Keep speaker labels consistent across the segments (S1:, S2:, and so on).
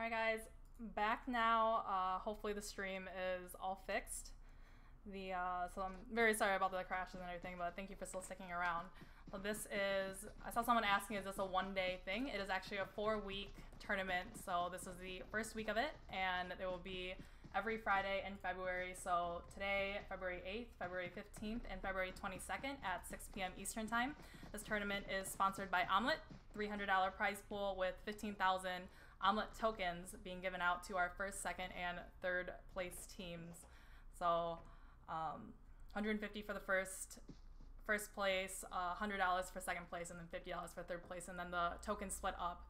S1: Alright guys, back now. Hopefully the stream is all fixed. So I'm very sorry about the crashes and everything, but thank you for still sticking around. So this is, I saw someone asking, is this a one-day thing? It is actually a 4-week tournament, so this is the first week of it, and it will be every Friday in February. So today, February 8th, February 15th, and February 22nd at 6 p.m. Eastern Time. This tournament is sponsored by OMLET, $300 prize pool with 15,000 OMLET tokens being given out to our first, second, and third place teams. So 150 for the first place, $100 for second place, and then $50 for third place, and then the tokens split up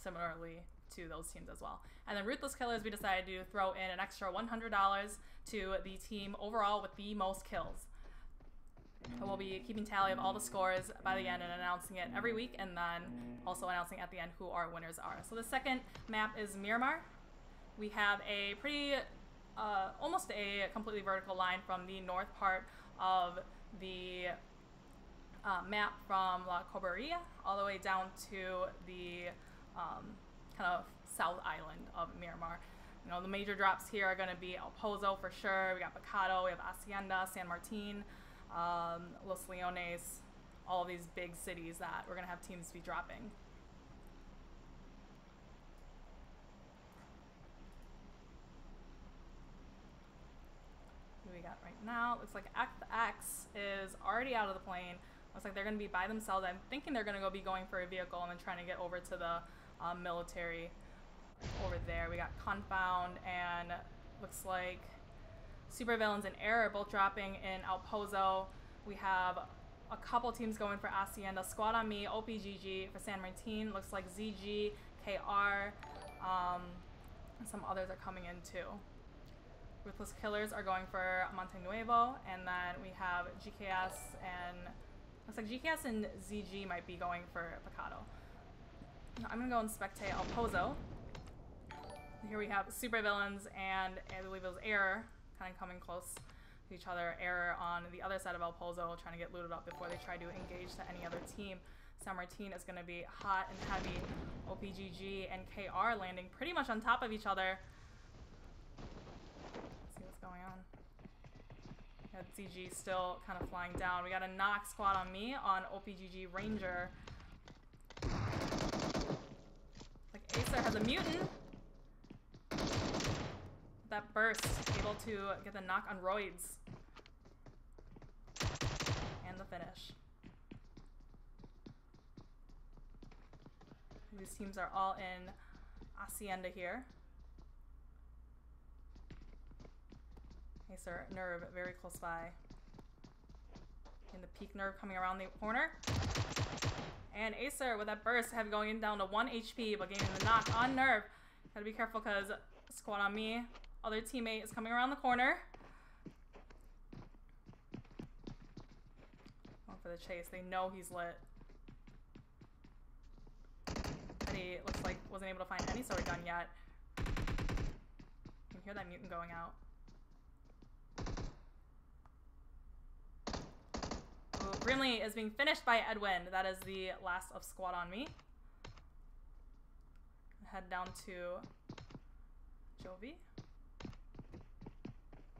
S1: similarly to those teams as well. And then Ruthless Killers, we decided to throw in an extra $100 to the team overall with the most kills. So we'll be keeping tally of all the scores by the end and announcing it every week, and then also announcing at the end who our winners are. So the second map is Miramar. We have a pretty, almost a completely vertical line from the north part of the map from La Coberia all the way down to the kind of south island of Miramar. You know, the major drops here are going to be El Pozo for sure. We got Pecado, we have Hacienda, San Martin, Los Leones, all of these big cities that we're going to have teams be dropping. Who we got right now? Looks like Act X is already out of the plane. Looks like they're going to be by themselves. I'm thinking they're going to be going for a vehicle and then trying to get over to the military over there. We got Confound and looks like Supervillains and Air are both dropping in El Pozo. We have a couple teams going for Hacienda. Squad on Me, OPGG for San Martin. Looks like ZG, KR, and some others are coming in too. Ruthless Killers are going for Monte Nuevo, and then we have GKS and looks like GKS and ZG might be going for Pecado. I'm gonna go and spectate El Pozo. Here we have Supervillains and I believe it was Air kind of coming close to each other. Air on the other side of El Pozo trying to get looted up before they try to engage to any other team. San Martin is going to be hot and heavy. OPGG and KR landing pretty much on top of each other. Let's see what's going on. We got ZG still kind of flying down. We got a knock Squad on Me on OPGG Ranger. Like Acer has a mutant. That burst, able to get the knock on Roids. And the finish. These teams are all in Hacienda here. Acer, Nerve, very close by. And the peak Nerve coming around the corner. And Acer with that burst, have going in down to 1 HP, but getting the knock on Nerve. Gotta be careful because Squad on Me. Other teammate is coming around the corner. Going for the chase. They know he's lit. But he looks like wasn't able to find any sort of gun yet. You can hear that mutant going out. Ooh, Grimly is being finished by Edwin. That is the last of Squad on Me. Head down to Jovi.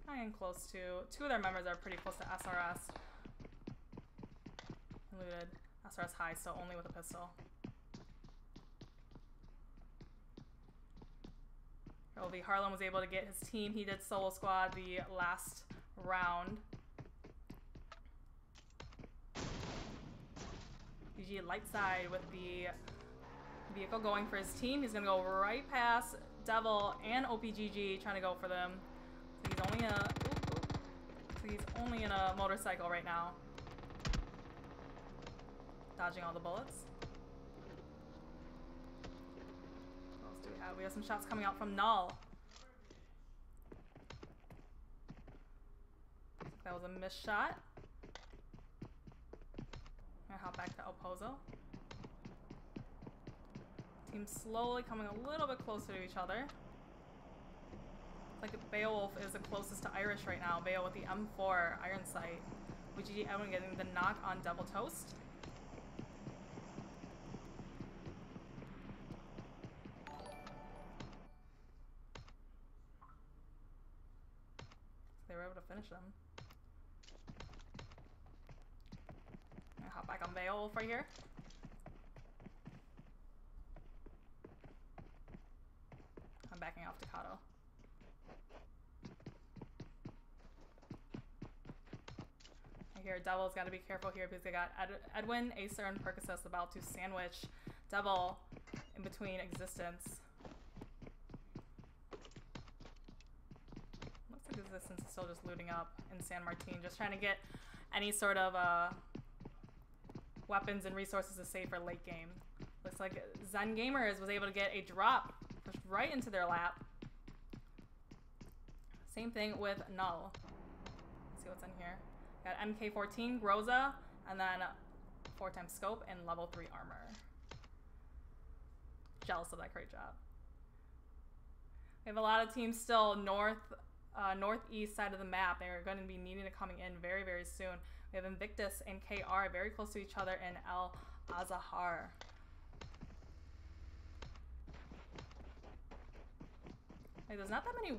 S1: Getting close to, two of their members are pretty close to SRS. Looted. SRS high, so only with a pistol. Jovi Harlem was able to get his team. He did solo squad the last round. GG light side with the vehicle going for his team. He's gonna go right past Devil and OPGG trying to go for them. So he's only in a motorcycle right now. Dodging all the bullets. What else do we have? We have some shots coming out from Null. That was a missed shot. I'm gonna hop back to El Pozo. Team slowly coming a little bit closer to each other. Like Beowulf is the closest to Irish right now. Beo with the M4 Iron Sight. GG Edwin getting the knock on Devil Toast. able to finish them. I'm gonna hop back on Beowulf right here. I'm backing off Ducato. I hear Devil's got to be careful here because they got Edwin, Acer, and Percocet about to sandwich Devil in between existence. Looks like existence is still just looting up in San Martin, just trying to get any sort of weapons and resources to save for late game. Looks like Zen Gamers was able to get a drop pushed right into their lap. Same thing with Null. Let's see what's in here. Got MK14, Groza, and then 4x scope and level 3 armor. Jealous of that crate job. We have a lot of teams still northeast side of the map. They're going to be needing to coming in very, very soon. We have Invictus and KR very close to each other in El Azahar. Like, there's not that many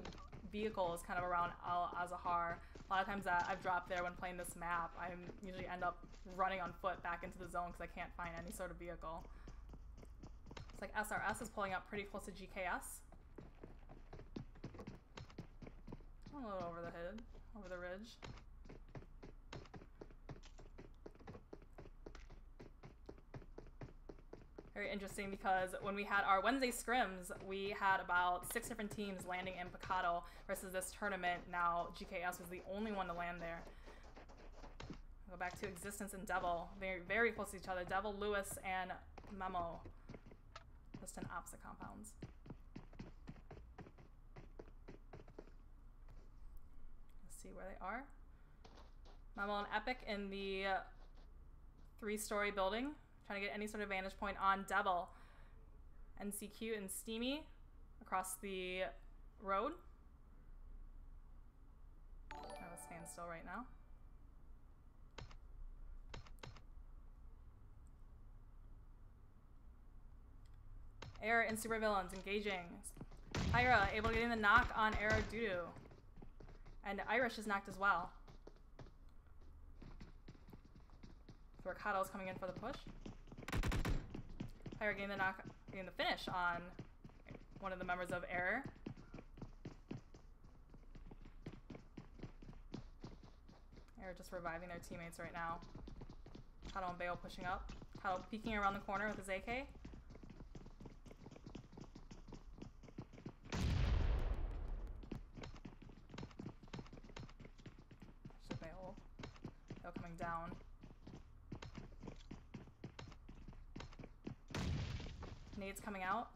S1: vehicles kind of around El Azahar. A lot of times that I've dropped there when playing this map, I usually end up running on foot back into the zone because I can't find any sort of vehicle. It's like SRS is pulling up pretty close to GKS. A little over the head, over the ridge. Very interesting because when we had our Wednesday scrims, we had about 6 different teams landing in Picado versus this tournament. Now GKS was the only one to land there. Go back to Existence and Devil. They're very close to each other. Devil, Lewis, and Memo. Just in opposite compounds. Let's see where they are. Memo and Epic in the 3-story building. Trying to get any sort of vantage point on Devil. NCQ and Steamy across the road. I will stand still right now. Air and Supervillains engaging. Pyra able to get in the knock on Air Dudu. And Irish is knocked as well. Ricardo is coming in for the push. Pyra getting the knock, getting the finish on one of the members of Air. Air just reviving their teammates right now. Kato and Bale pushing up. Kato peeking around the corner with his AK. Bale coming down. Nades coming out.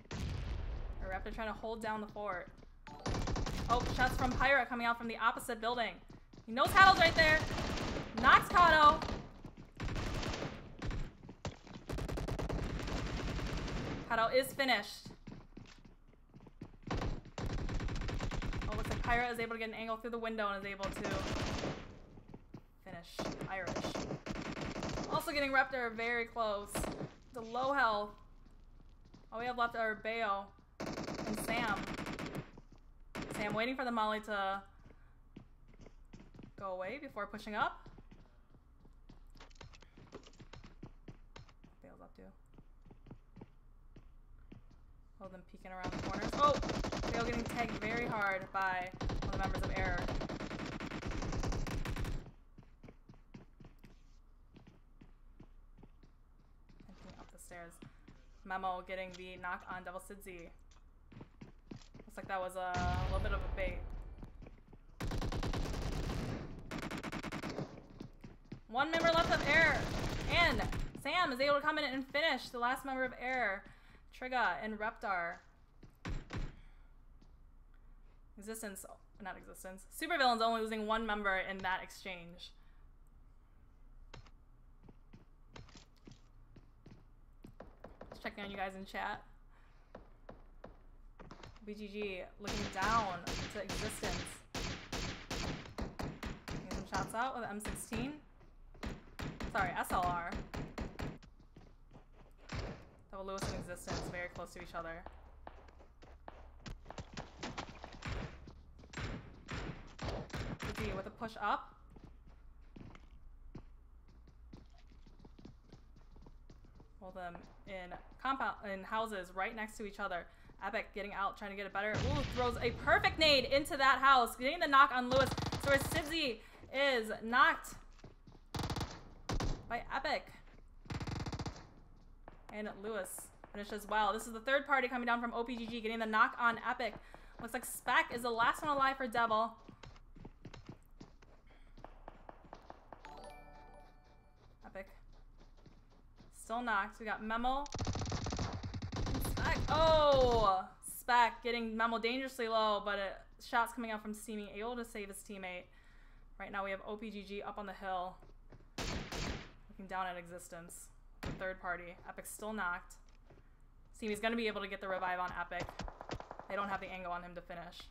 S1: The Raptor trying to hold down the fort. Oh, shots from Pyra coming out from the opposite building. He knows Kato's right there. Knocks Kato. Kato is finished. Oh, looks like Pyra is able to get an angle through the window and is able to finish Irish. Also getting Raptor very close to low health. All we have left are Bayo and Sam. Sam waiting for the molly to go away before pushing up. Bayo's up too. Hold them peeking around the corners. Oh! Bayo getting tagged very hard by one of the members of Air. Stairs. Memo getting the knock on Devil Sidzi. Looks like that was a little bit of a bait. One member left of Air, and Sam is able to come in and finish the last member of Air, Trigga and Reptar. Existence, not Existence. Supervillains only losing one member in that exchange. Checking on you guys in chat. BGG looking down to Existence. Getting some shots out with M16. Sorry, SLR. Double Lewis and Existence very close to each other. Sidzy with a push up. Hold them in houses right next to each other. Epic getting out, trying to get it better. Ooh, throws a perfect nade into that house, getting the knock on Lewis. So Sidzy is knocked by Epic. And Lewis finishes well. This is the third party coming down from OPGG, getting the knock on Epic. Looks like Spec is the last one alive for Devil. Epic. Still knocked. We got Memo. Spec. Oh! Spec getting Memo dangerously low, but shots coming out from Steamy, able to save his teammate. Right now we have OPGG up on the hill. Looking down at Existence. The third party. Epic's still knocked. Steamy's going to be able to get the revive on Epic. They don't have the angle on him to finish.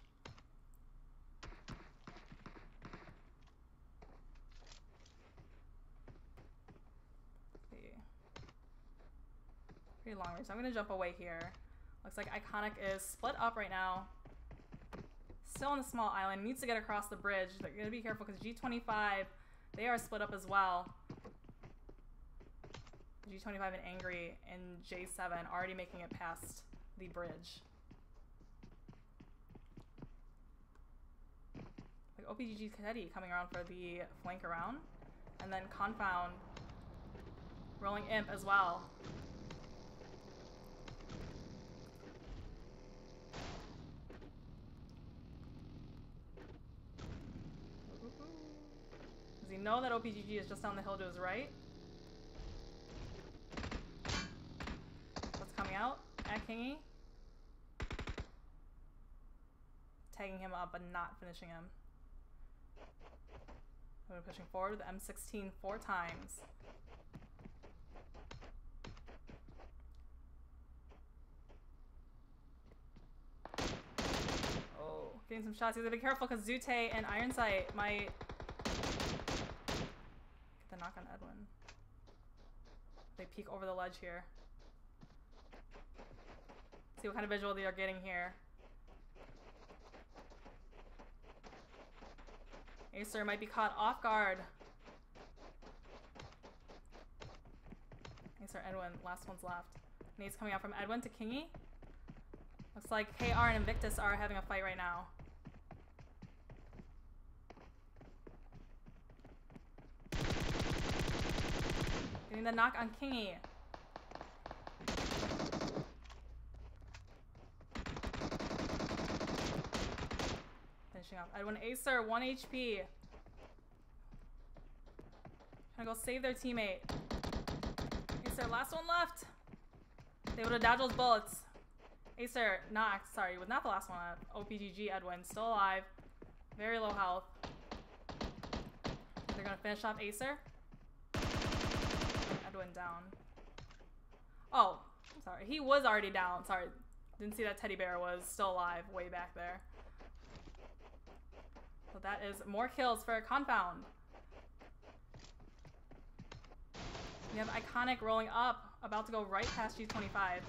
S1: Pretty long range. So I'm going to jump away here. Looks like Iconic is split up right now. Still on the small island. Needs to get across the bridge. They're going to be careful because G25, they are split up as well. G25 and Angry and J7 already making it past the bridge. Like OPGG Teddy coming around for the flank around. And then Confound rolling Imp as well. Does he know that OPGG is just down the hill to his right? What's coming out at Kingy? Tagging him up but not finishing him. We're pushing forward with M16 4 times. Oh, getting some shots. You gotta be careful because Zute and Ironsight might get the knock on Edwin. They peek over the ledge here. See what kind of visual they are getting here. Acer might be caught off guard. Acer, Edwin, last one's left. Nade's coming out from Edwin to Kingy. Looks like KR and Invictus are having a fight right now. Getting the knock on Kingy. Finishing off Edwin. Acer, 1 HP. Trying to go save their teammate. Acer, last one left. They able to dodge those bullets. Acer, knocked. Sorry, was not the last one. OPGG Edwin, still alive. Very low health. They're gonna finish off Acer. Edwin down. Oh, I'm sorry. He was already down. Sorry. Didn't see that teddy bear was still alive way back there. So that is more kills for Confound. We have Iconic rolling up, about to go right past G25.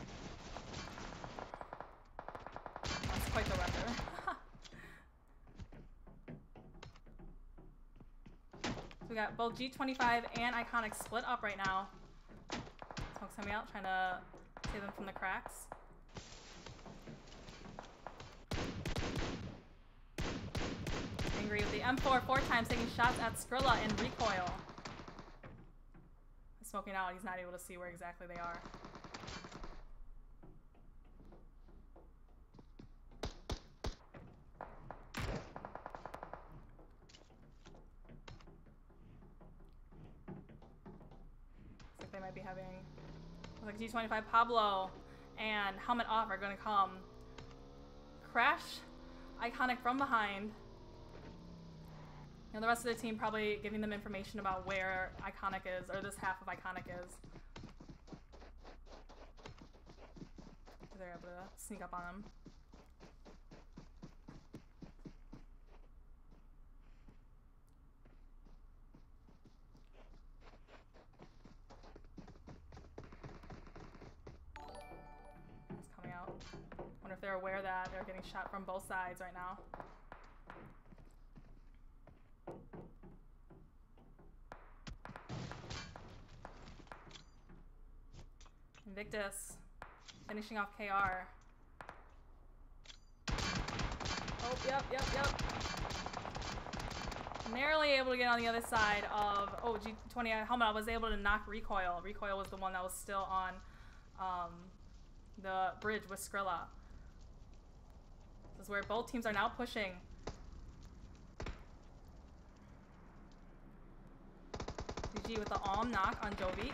S1: That's quite the record. So we got both G25 and Iconic split up right now. Smoke's coming out, trying to save them from the cracks. Angry with the M4 4 times, taking shots at Skrilla and recoil. Smoking out, he's not able to see where exactly they are. Looks like they might be having, like G25 Pablo and Helmet Off are going to come. Crash Iconic from behind. And the rest of the team probably giving them information about where Iconic is, or this half of Iconic is. They're able to sneak up on them. It's coming out. Wonder if they're aware that they're getting shot from both sides right now. Invictus finishing off KR. Oh, yep. Narrowly able to get on the other side of, oh, G20 helmet. I was able to knock Recoil. Recoil was the one that was still on the bridge with Skrilla. This is where both teams are now pushing. GG with the Alm knock on Jovi.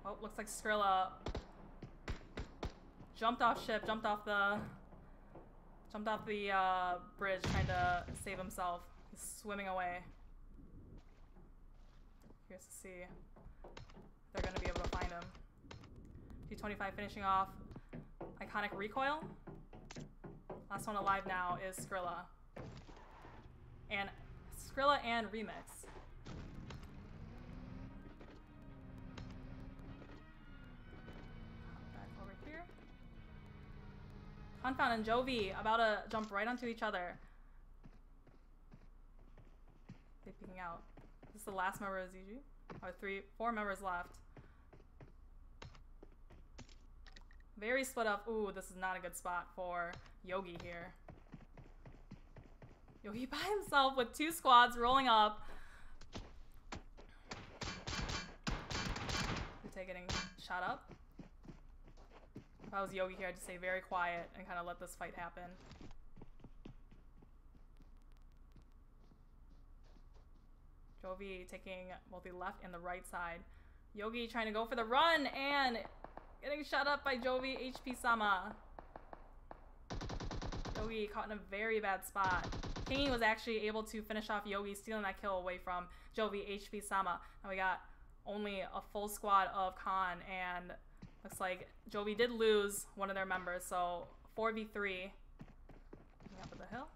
S1: Oh, looks like Skrilla jumped off ship, jumped off the bridge, trying to save himself. He's swimming away. Curious to see if they're going to be able to find him. G25 finishing off iconic Recoil. Last one alive now is Skrilla. And Skrilla and Remix. Back over here. Confound and Jovi about to jump right onto each other. They peeking out. This is the last member of ZG. Or 4 members left. Very split up. Ooh, this is not a good spot for Yogi here. Yogi by himself with 2 squads rolling up. Yute getting shot up. If I was Yogi here, I'd just stay very quiet and kind of let this fight happen. Jovi taking both the left and the right side. Yogi trying to go for the run and getting shot up by Jovi HP Sama. Yogi caught in a very bad spot. Kingy was actually able to finish off Yogi, stealing that kill away from Jovi HP Sama. And we got only a full squad of Khan, and looks like Jovi did lose one of their members, so 4v3. Coming up at the hill.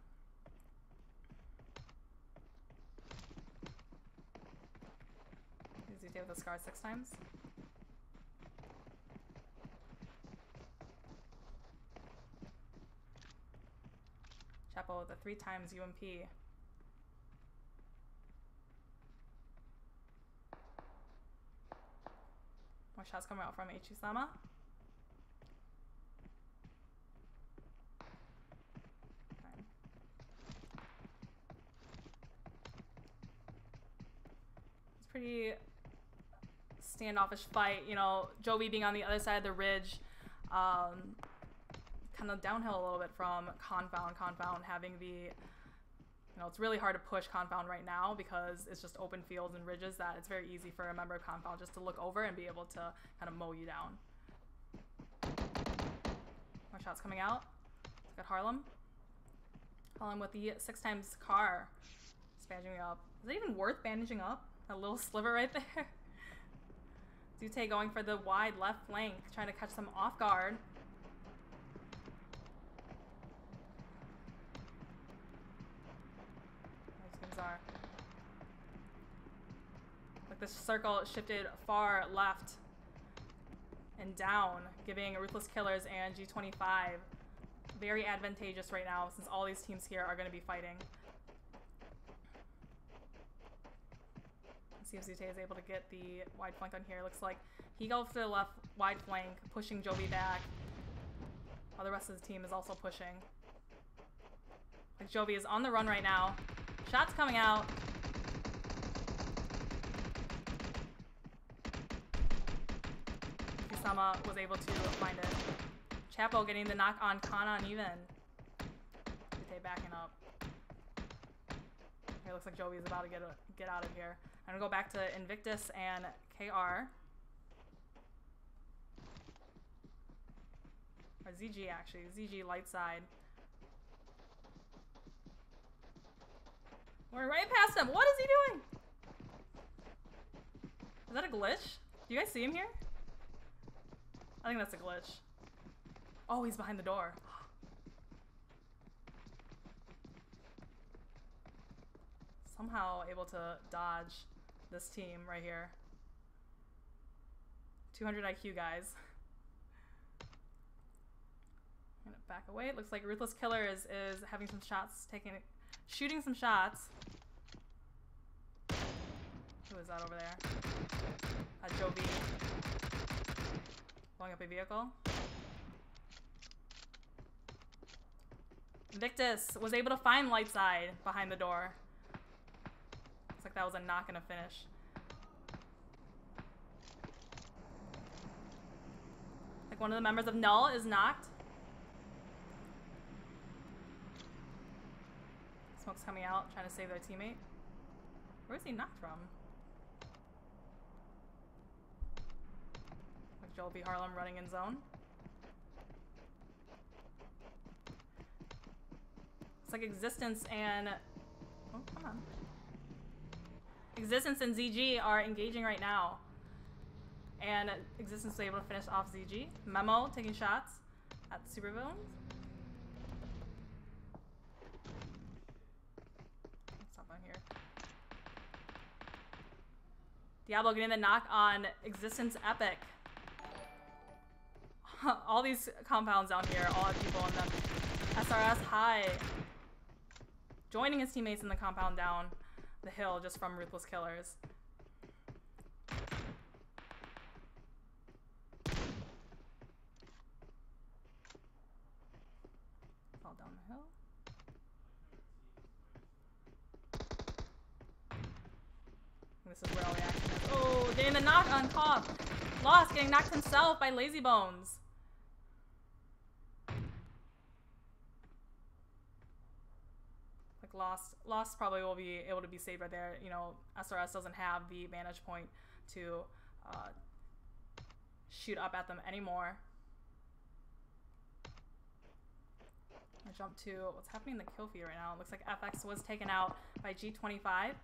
S1: Easy with the scar 6 times. Chapo with the 3 times UMP. More shots coming out from H-Sama. It's pretty standoffish fight, you know, Jovi being on the other side of the ridge, kind of downhill a little bit from Confound having the, you know, it's really hard to push Confound right now because it's just open fields and ridges that it's very easy for a member of Confound just to look over and be able to kind of mow you down. More shots coming out. Got Harlem. Harlem with the 6 times car. Just bandaging up. Is it even worth bandaging up? That little sliver right there. Dute going for the wide left flank, trying to catch them off guard. Are. Like this circle shifted far left and down, giving Ruthless Killers and G25 very advantageous right now since all these teams here are going to be fighting. Let's see if Zute is able to get the wide flank on here. Looks like he goes for the left wide flank, pushing Jovi back, while the rest of the team is also pushing. Like Jovi is on the run right now. Shots coming out. Kisama was able to find it. Chapo getting the knock on Kana uneven. Dute backing up. Okay, looks like Jovi is about to get out of here. I'm gonna go back to Invictus and KR. Or ZG actually. ZG light side. We're right past him. What is he doing? Is that a glitch? Do you guys see him here? I think that's a glitch. Oh, he's behind the door. Somehow able to dodge this team right here. 200 IQ, guys. I'm gonna back away. It looks like Ruthless Killer is having some shots, shooting some shots. What is that over there? Joe B. Blowing up a vehicle. Invictus was able to find light side behind the door. Looks like that was a knock and a finish. Like one of the members of Null is knocked. Smoke's coming out, trying to save their teammate. Where is he knocked from? Like Joel B. Harlem running in zone. It's like Existence and... Oh, come on. Existence and ZG are engaging right now. And Existence was able to finish off ZG. Memo taking shots at the supervillains. Stop on here. Diablo getting the knock on Existence Epic. All these compounds down here, all have people in them. SRS high. Joining his teammates in the compound down the hill just from Ruthless Killers. Fall down the hill. This is where all the action is. Oh, getting the knock on Cough. Lost getting knocked himself by Lazy Bones. Lost probably will be able to be saved right there. You know, SRS doesn't have the vantage point to shoot up at them anymore. I jump to what's happening in the kill feed right now. It looks like FX was taken out by G25.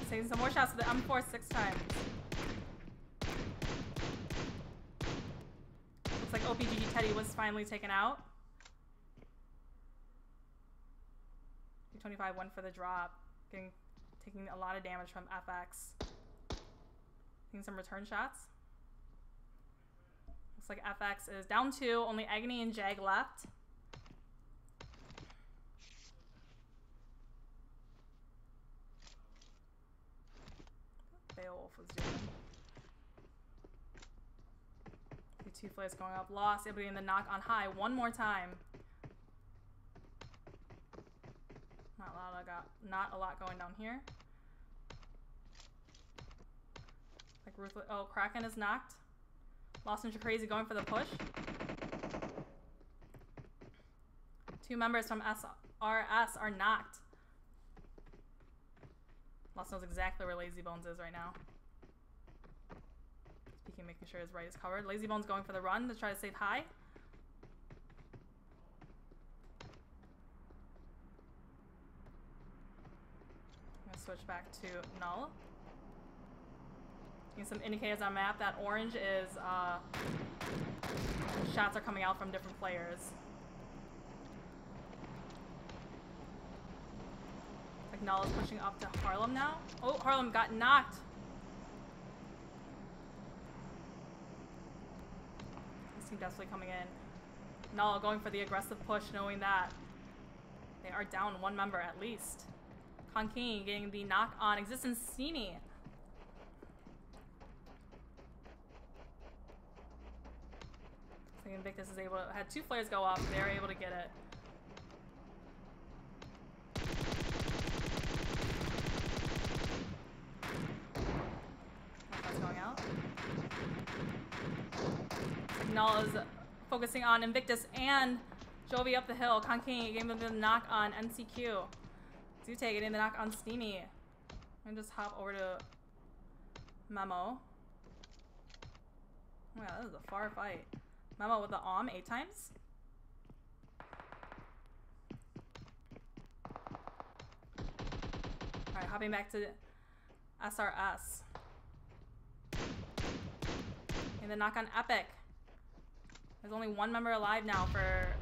S1: Taking some more shots with the M4 6 times. Looks like OPGG Teddy was finally taken out. G25 went for the drop, taking a lot of damage from FX. Taking some return shots. Looks like FX is down 2, only Agony and Jag left. Beowulf was doing. The 2 flares going up. Lost, able to get the knock on high one more time. Not a lot going down here. Like Ruthless. Oh, Kraken is knocked. Lost and Crazy going for the push. 2 members from SRS are knocked. Lost knows exactly where Lazy Bones is right now. Speaking, making sure his right is covered. Lazy Bones going for the run to try to save high. I'm gonna switch back to Null. Getting some indicators on map. That orange is shots are coming out from different players. Null is pushing up to Harlem now. Oh, Harlem got knocked. This team definitely coming in. Null going for the aggressive push, knowing that they are down 1 member at least. Conking getting the knock on Existence Steamy. So Invictus is able to, had 2 flares go off. They're able to get it. Null is focusing on Invictus and Jovi up the hill. Conking gave him the knock on NCQ. Zute getting the knock on Steamy. I'm gonna just hop over to Memo. Oh yeah, this is a far fight. Memo with the OM 8 times. Alright, hopping back to SRS. And the knock on Epic. There's only 1 member alive now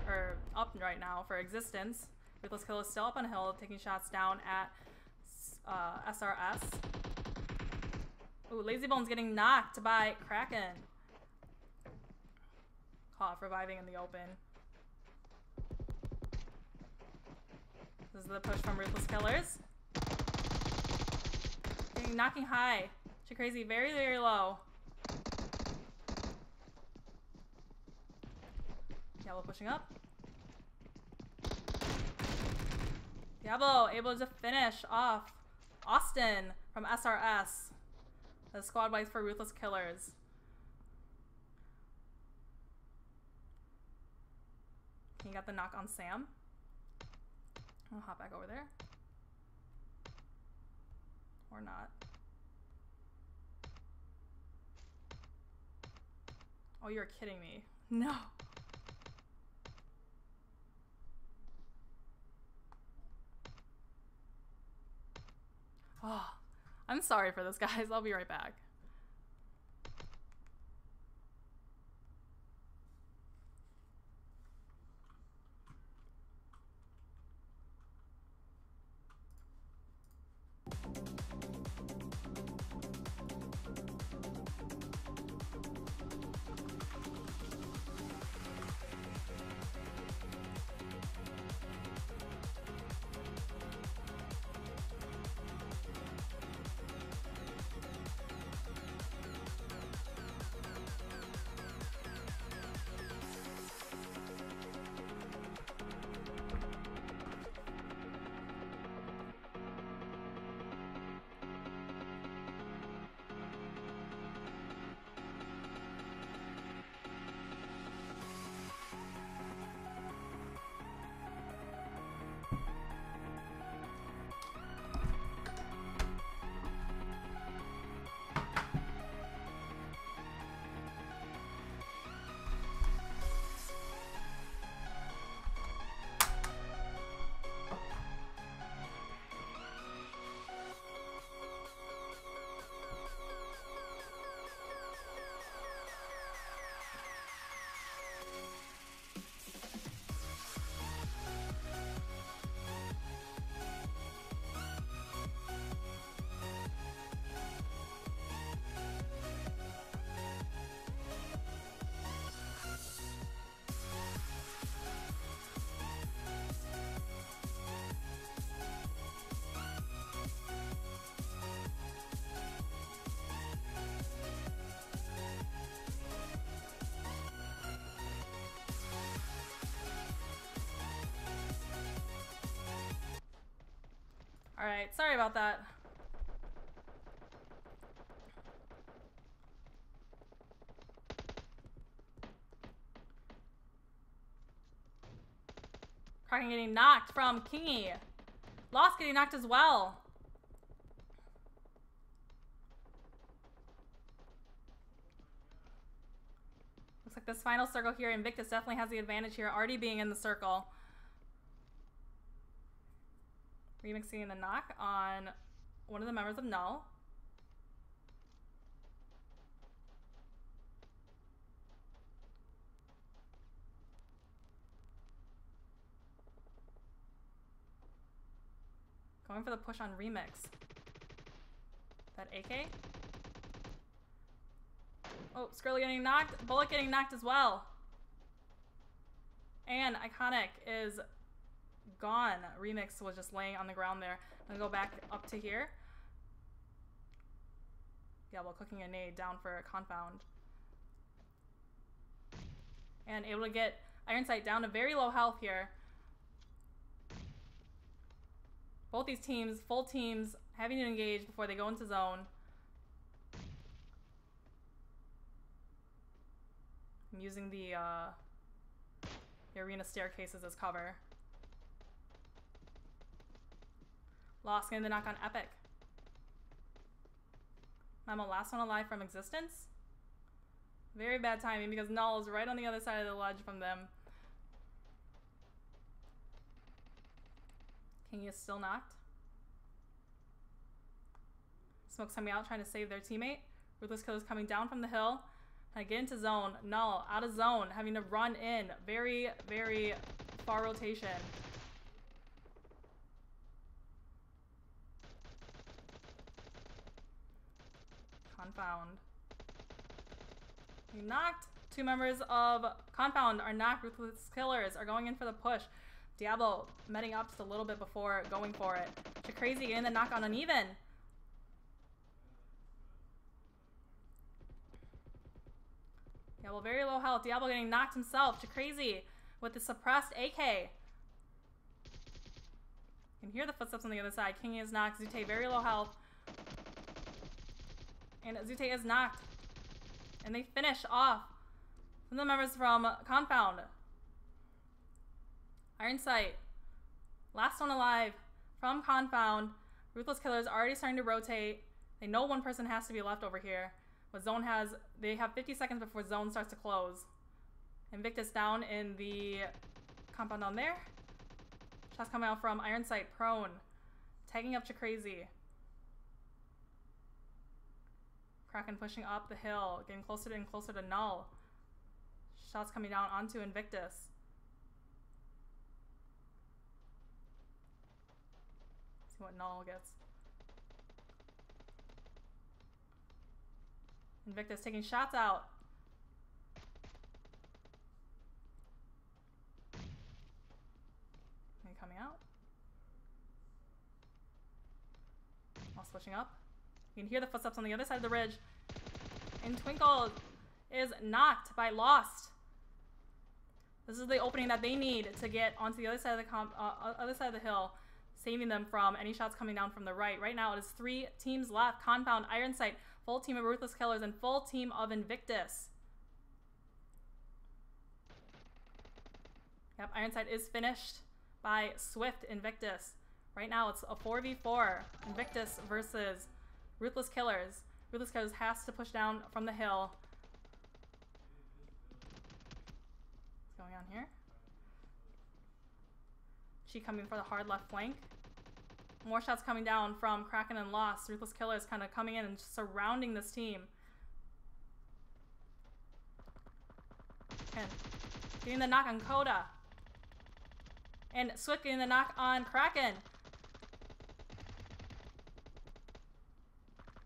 S1: or up right now for Existence. Ruthless Kill is still up on a hill, taking shots down at SRS. Ooh, Lazy Bones getting knocked by Kraken. Caught reviving in the open. This is the push from Ruthless Killers. Knocking high. Too crazy. Very, very low. Diablo pushing up. Diablo able to finish off Austin from SRS. The squad wipe for Ruthless Killers. He got the knock on Sam. I'll hop back over there. Or not. Oh, you're kidding me. No. Oh, I'm sorry for this, guys. I'll be right back. All right, sorry about that. Kraken getting knocked from Kingy. Lost getting knocked as well. Looks like this final circle here, Invictus definitely has the advantage here, already being in the circle. Remixing the knock on one of the members of Null. Going for the push on Remix. That AK? Oh, Skrilla getting knocked. Bullet getting knocked as well. And Iconic is gone. Remix was just laying on the ground there. I'm gonna go back up to here. Yeah, well, cooking a nade down for a confound. And able to get Iron Sight down to very low health here. Both these teams, full teams, having to engage before they go into zone. I'm using the arena staircases as cover. Lost getting the knock on Epic. Memo, last one alive from Existence. Very bad timing because Null is right on the other side of the ledge from them. King is still knocked. Smoke's coming out trying to save their teammate. Ruthless Killers coming down from the hill. Trying to get into zone. Null out of zone, having to run in. Very, very far rotation. Confound. He knocked. Two members of Confound are knocked. Ruthless Killers are going in for the push. Diablo metting up just a little bit before going for it. Crazy getting the knock on uneven. Diablo very low health. Diablo getting knocked himself. Crazy with the suppressed AK. You can hear the footsteps on the other side. King is knocked. Zute very low health. And Zute is knocked. And they finish off some of the members from Confound. Iron Sight. Last one alive from Confound. Ruthless Killers already starting to rotate. They know one person has to be left over here. But Zone has, they have 50 seconds before Zone starts to close. Invictus down in the compound down there. Shots coming out from Iron Sight, prone. Tagging up Crazy. Kraken pushing up the hill, getting closer and closer to Null. Shots coming down onto Invictus. See what Null gets. Invictus taking shots out. And coming out. All switching up. You can hear the footsteps on the other side of the ridge. And Twinkle is knocked by Lost. This is the opening that they need to get onto the other side of the hill, saving them from any shots coming down from the right. Right now it is 3 teams left. Confound, Iron Sight, full team of Ruthless Killers, and full team of Invictus. Yep, Iron Sight is finished by Swift Invictus. Right now it's a 4v4. Invictus versus Ruthless Killers. Ruthless Killers has to push down from the hill. What's going on here? She coming for the hard left flank. More shots coming down from Kraken and Lost. Ruthless Killers kind of coming in and surrounding this team. And getting the knock on Coda. And Swift getting the knock on Kraken.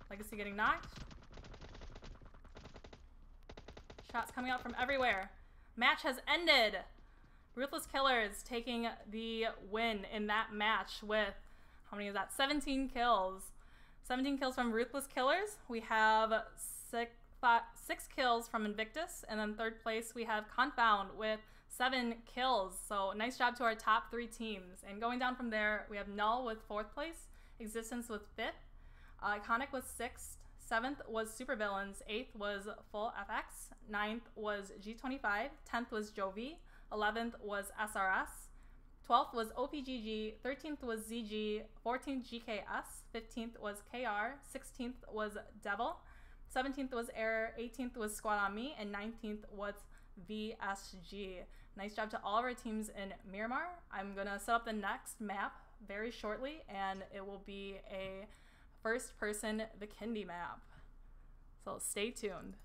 S1: Legacy getting knocked. Shots coming out from everywhere. Match has ended. Ruthless Killers taking the win in that match with, how many is that? 17 kills. 17 kills from Ruthless Killers. We have six kills from Invictus. And then third place we have Confound with 7 kills. So nice job to our top 3 teams. And going down from there, we have Null with 4th place. Existence with 5th. Iconic was 6th, 7th was Supervillains, 8th was Full FX, 9th was G25, 10th was Jovi, 11th was SRS, 12th was OPGG, 13th was ZG, 14th GKS, 15th was KR, 16th was Devil, 17th was Error, 18th was Squad on Me, and 19th was VSG. Nice job to all of our teams in Miramar. I'm gonna set up the next map very shortly, and it will be a first-person Vikendi map. So stay tuned.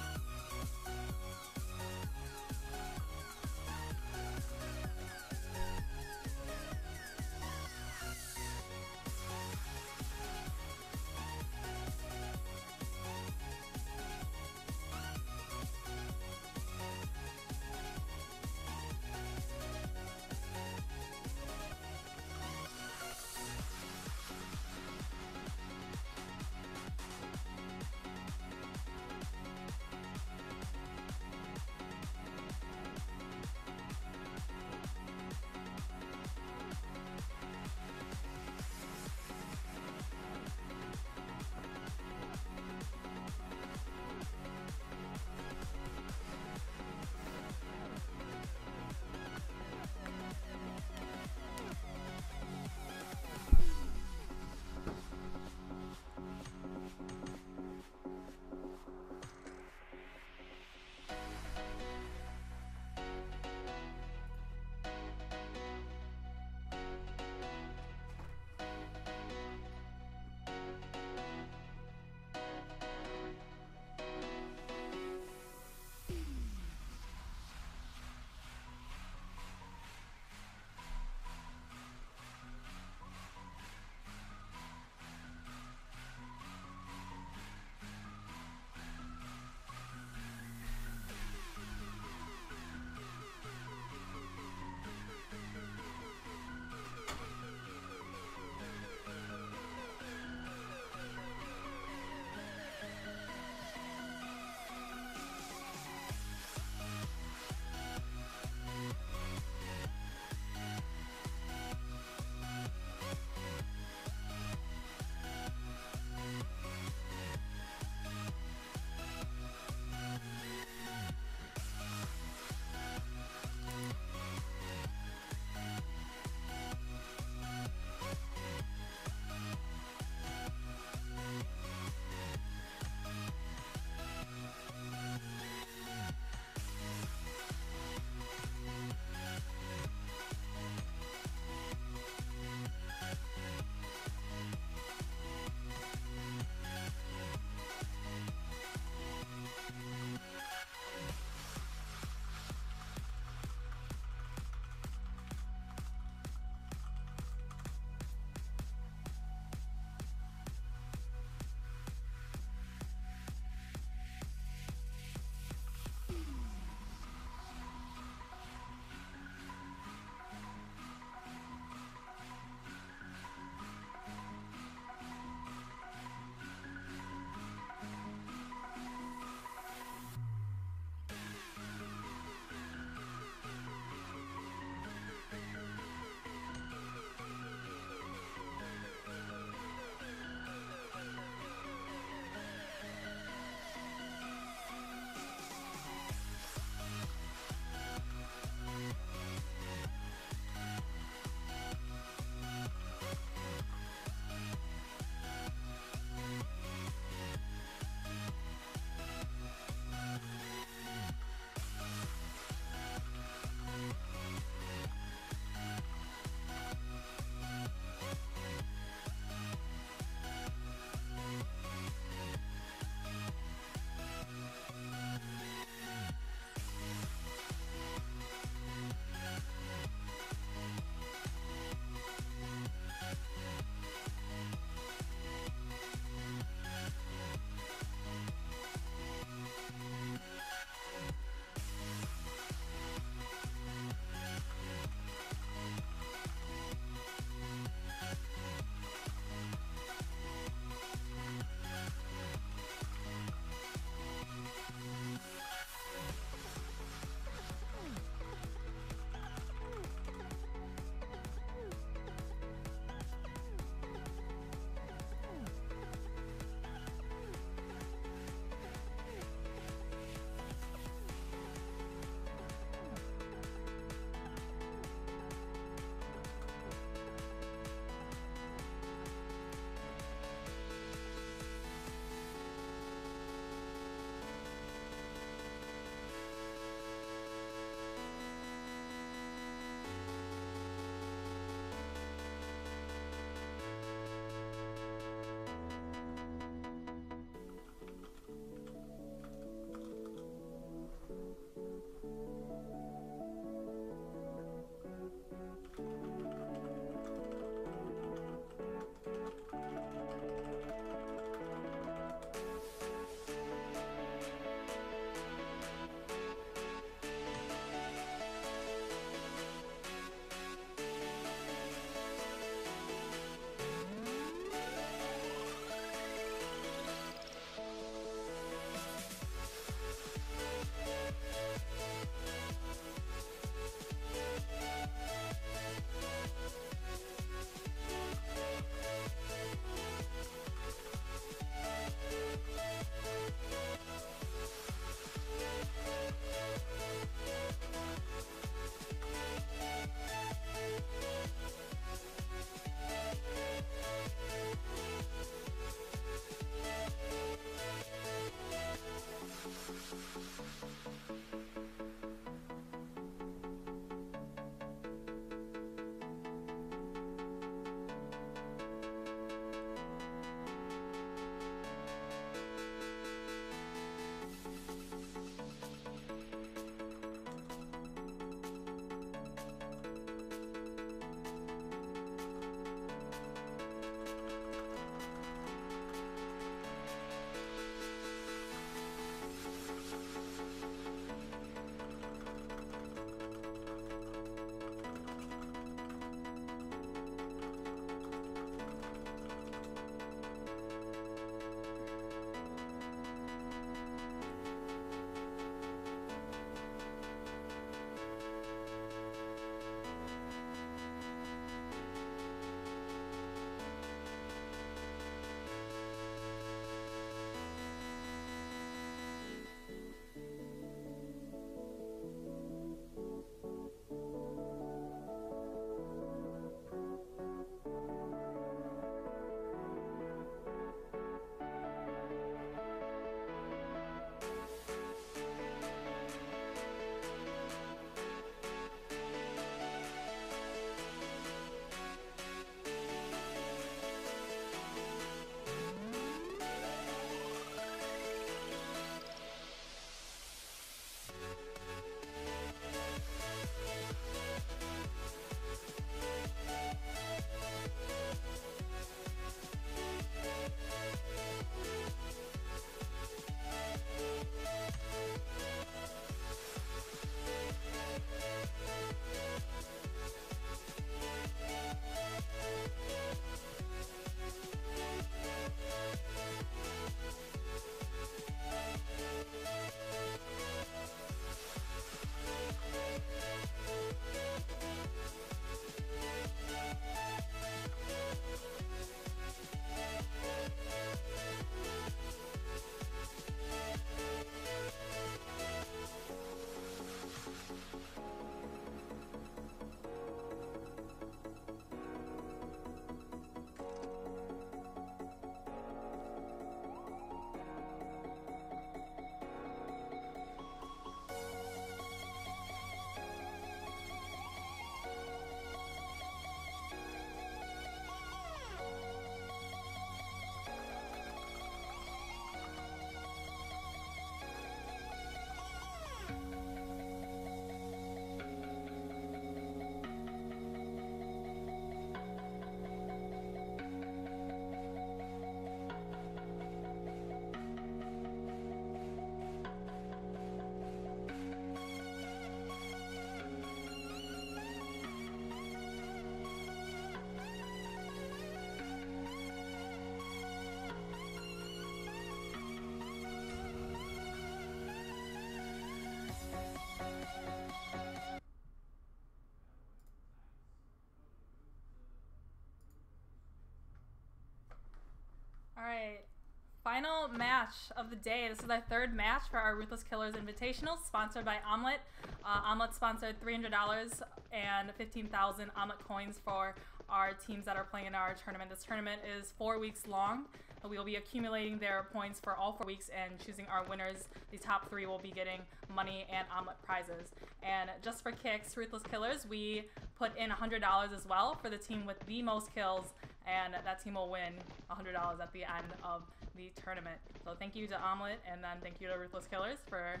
S1: final match of the day. This is our third match for our Ruthless Killers Invitational, sponsored by OMLET. OMLET sponsored $300 and 15,000 OMLET coins for our teams that are playing in our tournament. This tournament is 4 weeks long. We will be accumulating their points for all 4 weeks and choosing our winners. The top 3 will be getting money and OMLET prizes. And just for kicks, Ruthless Killers, we put in $100 as well for the team with the most kills, and that team will win $100 at the end of the tournament. So thank you to OMLET, and then thank you to Ruthless Killers for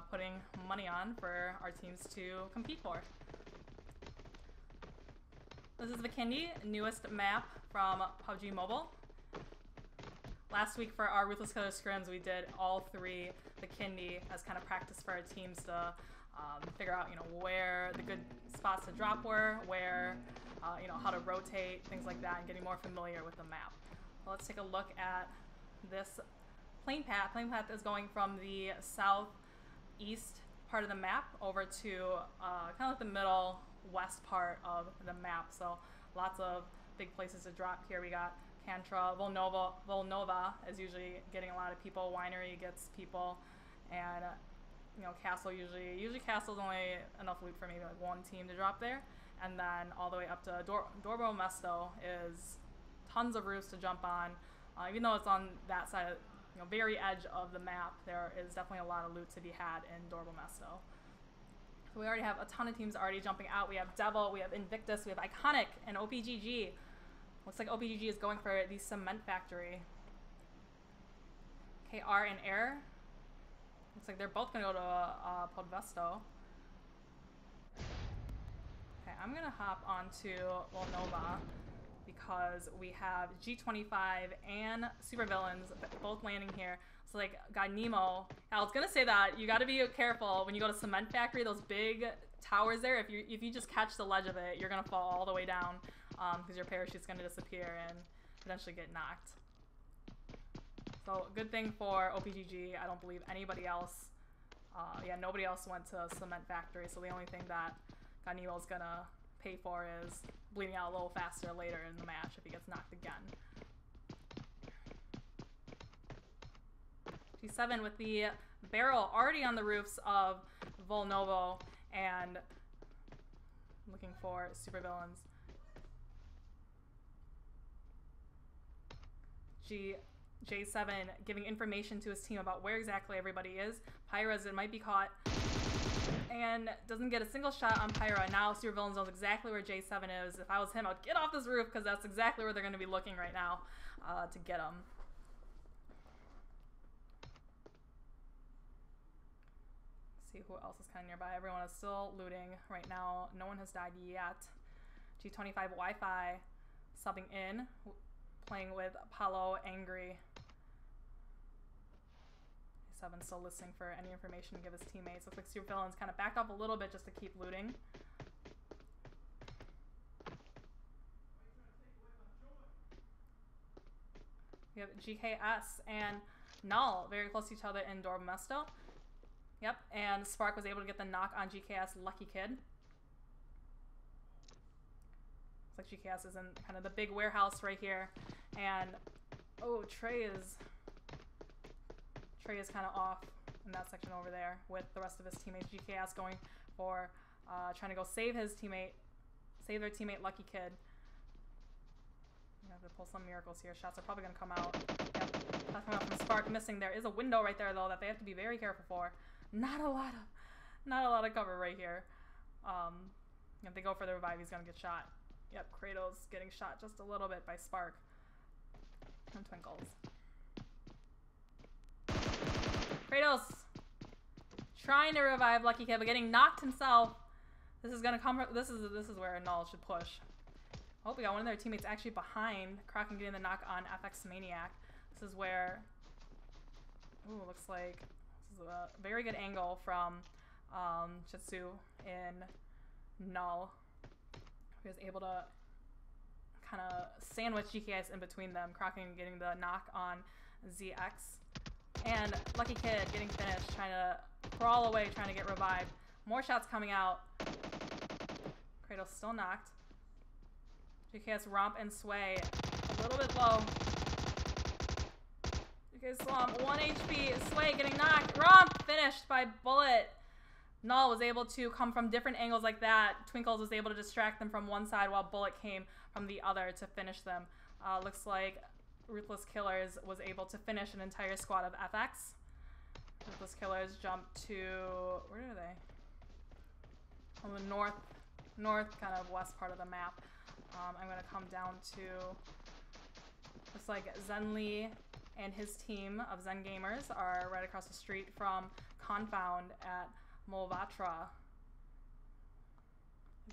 S1: putting money on for our teams to compete for. This is Vikindi, newest map from PUBG Mobile. Last week for our Ruthless Killers scrims, we did all 3 Vikindi as kind of practice for our teams to figure out, where the good spots to drop were, where, how to rotate, things like that, and getting more familiar with the map. So let's take a look at this plane path. Plane path is going from the southeast part of the map over to kind of like the middle west part of the map. So lots of big places to drop here. We got Cantra, Volnova is usually getting a lot of people. Winery gets people, and Castle usually Castle's only enough loot for maybe like 1 team to drop there, and then all the way up to Dorbo Mesto is tons of roofs to jump on. Even though it's on that side, very edge of the map, there is definitely a lot of loot to be had in Dorbo Mesto. So we already have a ton of teams already jumping out. We have Devil, we have Invictus, we have Iconic, and OPGG. Looks like OPGG is going for the cement factory. KR and Air. Looks like they're both going to go to Podvesto. Okay, I'm going to hop onto Volnova because we have G25 and Supervillains both landing here. So like, got Nemo. I was going to say that you got to be careful when you go to Cement Factory, those big towers there. If you just catch the ledge of it, you're going to fall all the way down because your parachute's going to disappear and eventually get knocked. So good thing for OPGG, I don't believe anybody else, yeah, nobody else went to Cement Factory, so the only thing that Ganemo's gonna pay for is bleeding out a little faster later in the match if he gets knocked again. G7 with the barrel already on the roofs of Volnovo and looking for supervillains. J7 giving information to his team about where exactly everybody is. Pyra might be caught and doesn't get a single shot on Pyra. Now Supervillains knows exactly where J7 is. If I was him, I'd get off this roof because that's exactly where they're going to be looking right now to get him. Let's see who else is kind of nearby. Everyone is still looting right now. No one has died yet. G25 Wi-Fi subbing in, playing with Apollo Angry. G7 still listening for any information to give his teammates. Looks like Supervillains kind of backed off a little bit just to keep looting. We have GKS and Null very close to each other in Dorbo Mesto. Yep, and Spark was able to get the knock on GKS Lucky Kid. Looks like GKS is in kind of the big warehouse right here. And, oh, Trey is kind of off in that section over there with the rest of his teammates. GKS going for trying to go save their teammate Lucky Kid. We have to pull some miracles here. Shots are probably going to come out. Yep, that's coming out from Spark. Missing. There is a window right there though that they have to be very careful for. Not a lot of cover right here. If they go for the revive, he's going to get shot. Yep, Kratos getting shot just a little bit by Spark and Twinkles. Kratos trying to revive Lucky Kid, but getting knocked himself. This is gonna come. This is where Null should push. Oh, we got one of their teammates actually behind Kraken getting the knock on FX Maniac. This is where. Ooh, looks like this is a very good angle from Jitsu in Null. He was able to kind of sandwich GKS in between them. Kraken getting the knock on ZX. And Lucky Kid getting finished, trying to crawl away, trying to get revived. More shots coming out. Kratos still knocked. GKS romp and sway a little bit low. Okay, Swamp, 1 HP. Sway getting knocked. Romp finished by Bullet. Null was able to come from different angles like that. Twinkles was able to distract them from one side while Bullet came from the other to finish them. Looks like Ruthless Killers was able to finish an entire squad of FX. Ruthless Killers jumped to... where are they? On the north kind of west part of the map. I'm going to come down to... looks like Zenly and his team of Zen Gamers are right across the street from Confound at Molvatra.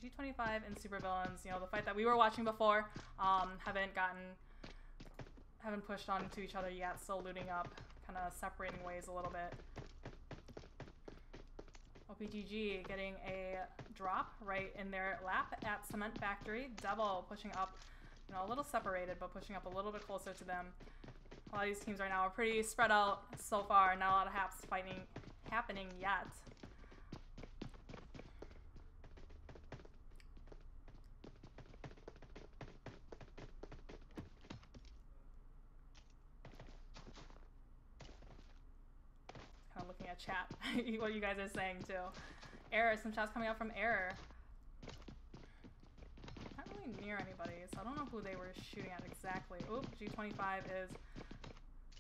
S1: G25 and Supervillains, you know, the fight that we were watching before, haven't pushed onto each other yet, still looting up, kind of separating ways a little bit. OPGG getting a drop right in their lap at Cement Factory. Devil pushing up, you know, a little separated, but pushing up a little bit closer to them. A lot of these teams right now are pretty spread out so far. Not a lot of haps fighting happening yet. Kind of looking at chat, what you guys are saying too. Error, some shots coming out from Error. Not really near anybody, so I don't know who they were shooting at exactly. Oop, G25 is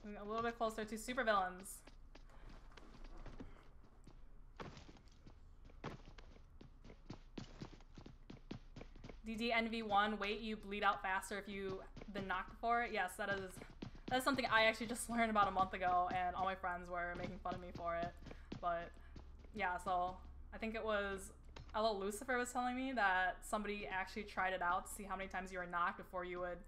S1: moving a little bit closer to Supervillains. DDNV1, wait, you bleed out faster if you've been knocked before. Yes, that is something I actually just learned about a month ago, and all my friends were making fun of me for it. But yeah, so I think it was LL Lucifer was telling me that somebody actually tried it out to see how many times you were knocked before you would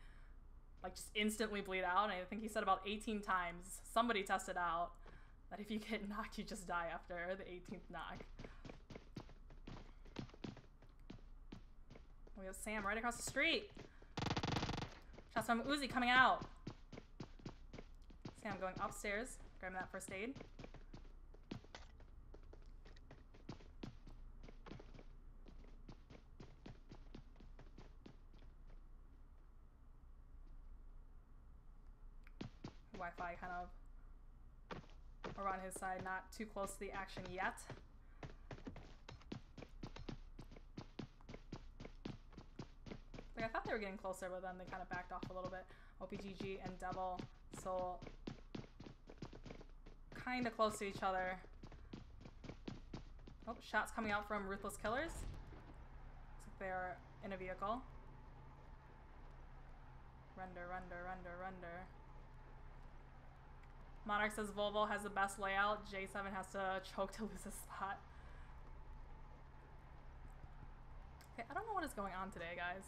S1: like just instantly bleed out. And I think he said about 18 times. Somebody tested out that if you get knocked, you just die after the 18th knock. We have Sam right across the street. Shots from Uzi coming out. Sam going upstairs, grabbing that first aid. Wi-Fi kind of around his side, not too close to the action yet. Like, I thought they were getting closer, but then they kind of backed off a little bit. OPGG and Devil still kind of close to each other. Oh, shots coming out from Ruthless Killers. Looks like they're in a vehicle. Render. Monarch says Volvo has the best layout. J7 has to choke to lose a spot. Okay, I don't know what is going on today, guys.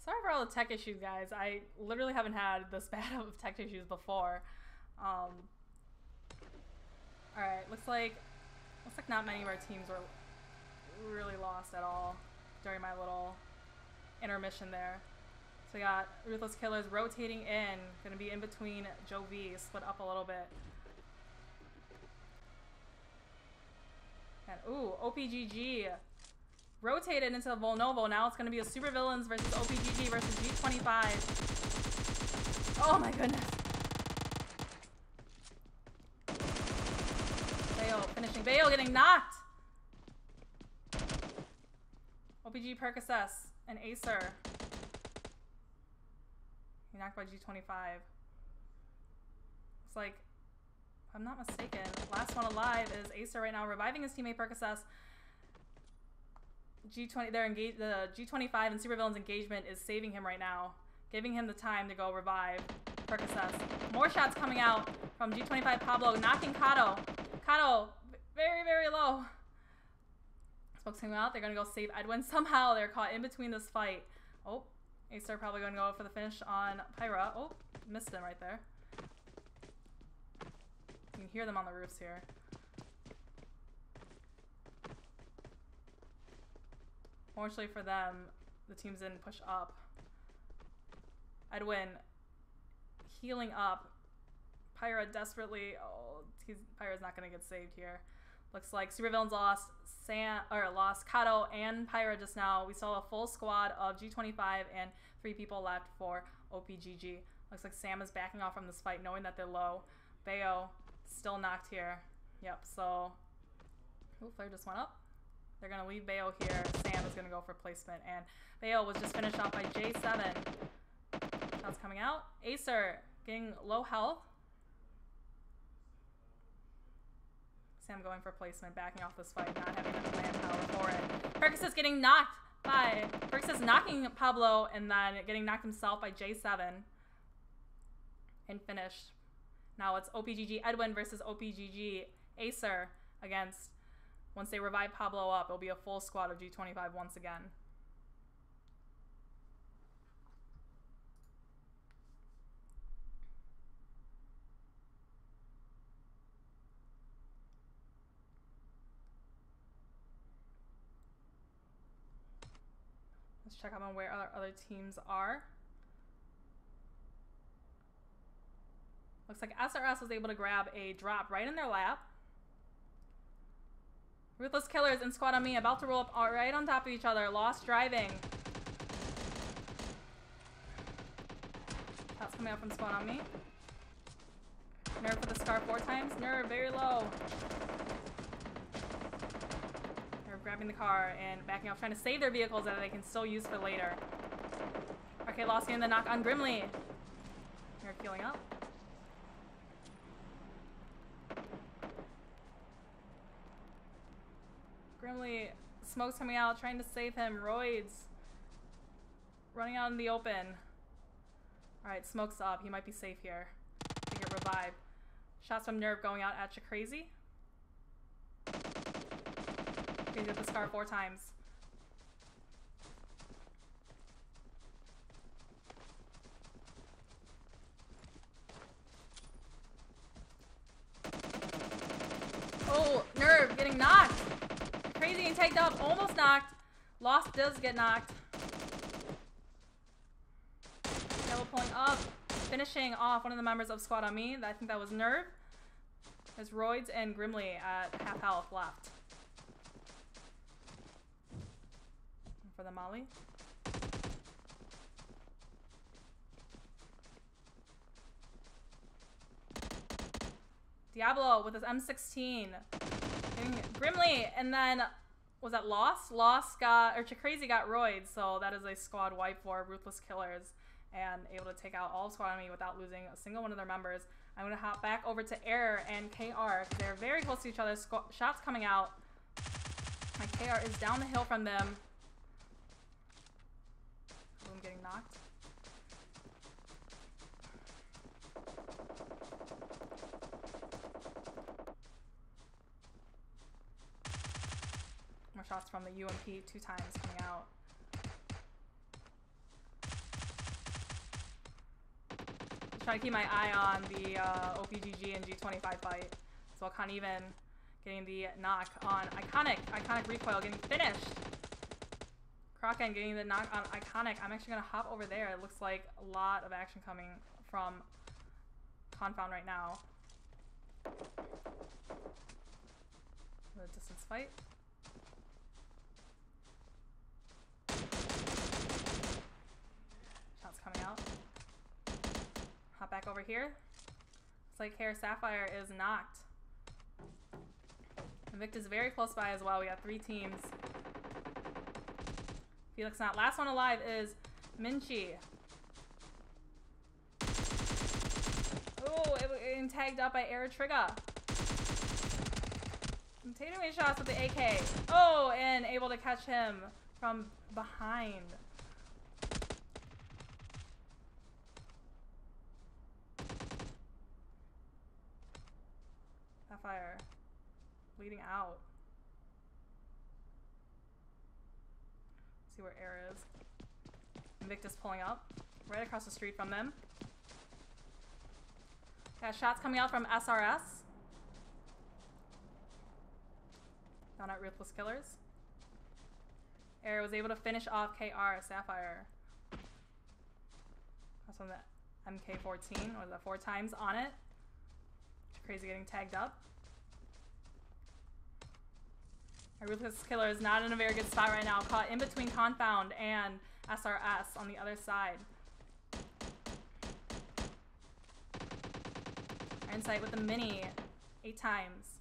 S1: Sorry for all the tech issues, guys. I literally haven't had this bad of tech issues before. Alright, looks like not many of our teams were really lost at all during my little intermission there. So we got Ruthless Killers rotating in, gonna be in between Joe V, split up a little bit. And ooh, OPGG rotated into Volnovo. Now it's gonna be a Supervillains versus OPGG versus G25. Oh my goodness. Bayo finishing. Bayo getting knocked. OPG Percocet and Acer. He knocked by G25. It's like, if I'm not mistaken, last one alive is Acer right now, reviving his teammate Percocet. G20, they're engaged. The G25 and Supervillains engagement is saving him right now, giving him the time to go revive Percocet. More shots coming out from G25 Pablo, knocking Kato. Kato, very, very low. Smoke's coming out. They're going to go save Edwin. Somehow they're caught in between this fight. Oh, Acer probably going to go for the finish on Pyra. Oh, missed him right there. You can hear them on the roofs here. Fortunately for them, the teams didn't push up. Edwin healing up. Pyra desperately. Oh, Pyra's not going to get saved here. Looks like Supervillains lost lost Kato and Pyra just now. We saw a full squad of G25 and 3 people left for OPGG. Looks like Sam is backing off from this fight, knowing that they're low. Bayo still knocked here. Yep. So, Flare just went up. They're gonna leave Bayo here. Sam is gonna go for placement, and Bayo was just finished off by J7. Shots coming out. Acer getting low health. Sam going for placement, backing off this fight, not having enough manpower for it. Percus is getting knocked by Percus is knocking Pablo and then getting knocked himself by J7 and finished. Now it's OPGG Edwin versus OPGG Acer against. Once they revive Pablo up, it'll be a full squad of G25 once again. Let's check out on where our other teams are. Looks like SRS was able to grab a drop right in their lap. Ruthless Killers and Squad on Me about to roll up right on top of each other. Lost driving. Shots coming out from Squad on Me. Nerve for the scar 4 times. Nerve very low. They're grabbing the car and backing off, trying to save their vehicles that they can still use for later. Okay, Lost getting the knock on Grimly. Nerve healing up. Grimly, Smoke's coming out, trying to save him. Roids running out in the open. Alright, Smoke's up. He might be safe here to get revived. Shots from Nerve going out at Crazy. Crazy with the scar 4 times. Oh, Nerve getting knocked. Crazy getting tagged up, almost knocked. Lost does get knocked. Yellow pulling up, finishing off one of the members of Squad on Me. I think that was Nerve. There's Roids and Grimly at half health left. For the Molly. Diablo with his M16. Grimly, and then was that Lost? Lost got, or Crazy got Roids, so that is a squad wipe for Ruthless Killers and able to take out all of Squad on Me without losing a single one of their members. I'm going to hop back over to Error and KR. They're very close to each other. Shots coming out. My KR is down the hill from them. Boom, getting knocked. More shots from the UMP 2 times coming out. Just trying to keep my eye on the OPGG and G25 fight. So Khan even getting the knock on Iconic. Iconic recoil getting finished. Kraken getting the knock on Iconic. I'm actually going to hop over there. It looks like a lot of action coming from Confound right now. The distance fight. Shots coming out. Hop back over here. Looks like Hair Sapphire is knocked. Invictus very close by as well. We got 3 teams. Felix not. Last one alive is Minchi. Oh, getting tagged up by Air Trigger. Taking away shots with the AK. Oh, and able to catch him from behind. Sapphire bleeding out. See where Air is. Invictus pulling up. Right across the street from them. Got shots coming out from SRS. Down at Ruthless Killers. Air was able to finish off KR, Sapphire. That's on the MK14, was that 4 times on it. Crazy getting tagged up. Our Ruthless Killer is not in a very good spot right now. Caught in between Confound and SRS on the other side. Insight with the mini 8 times.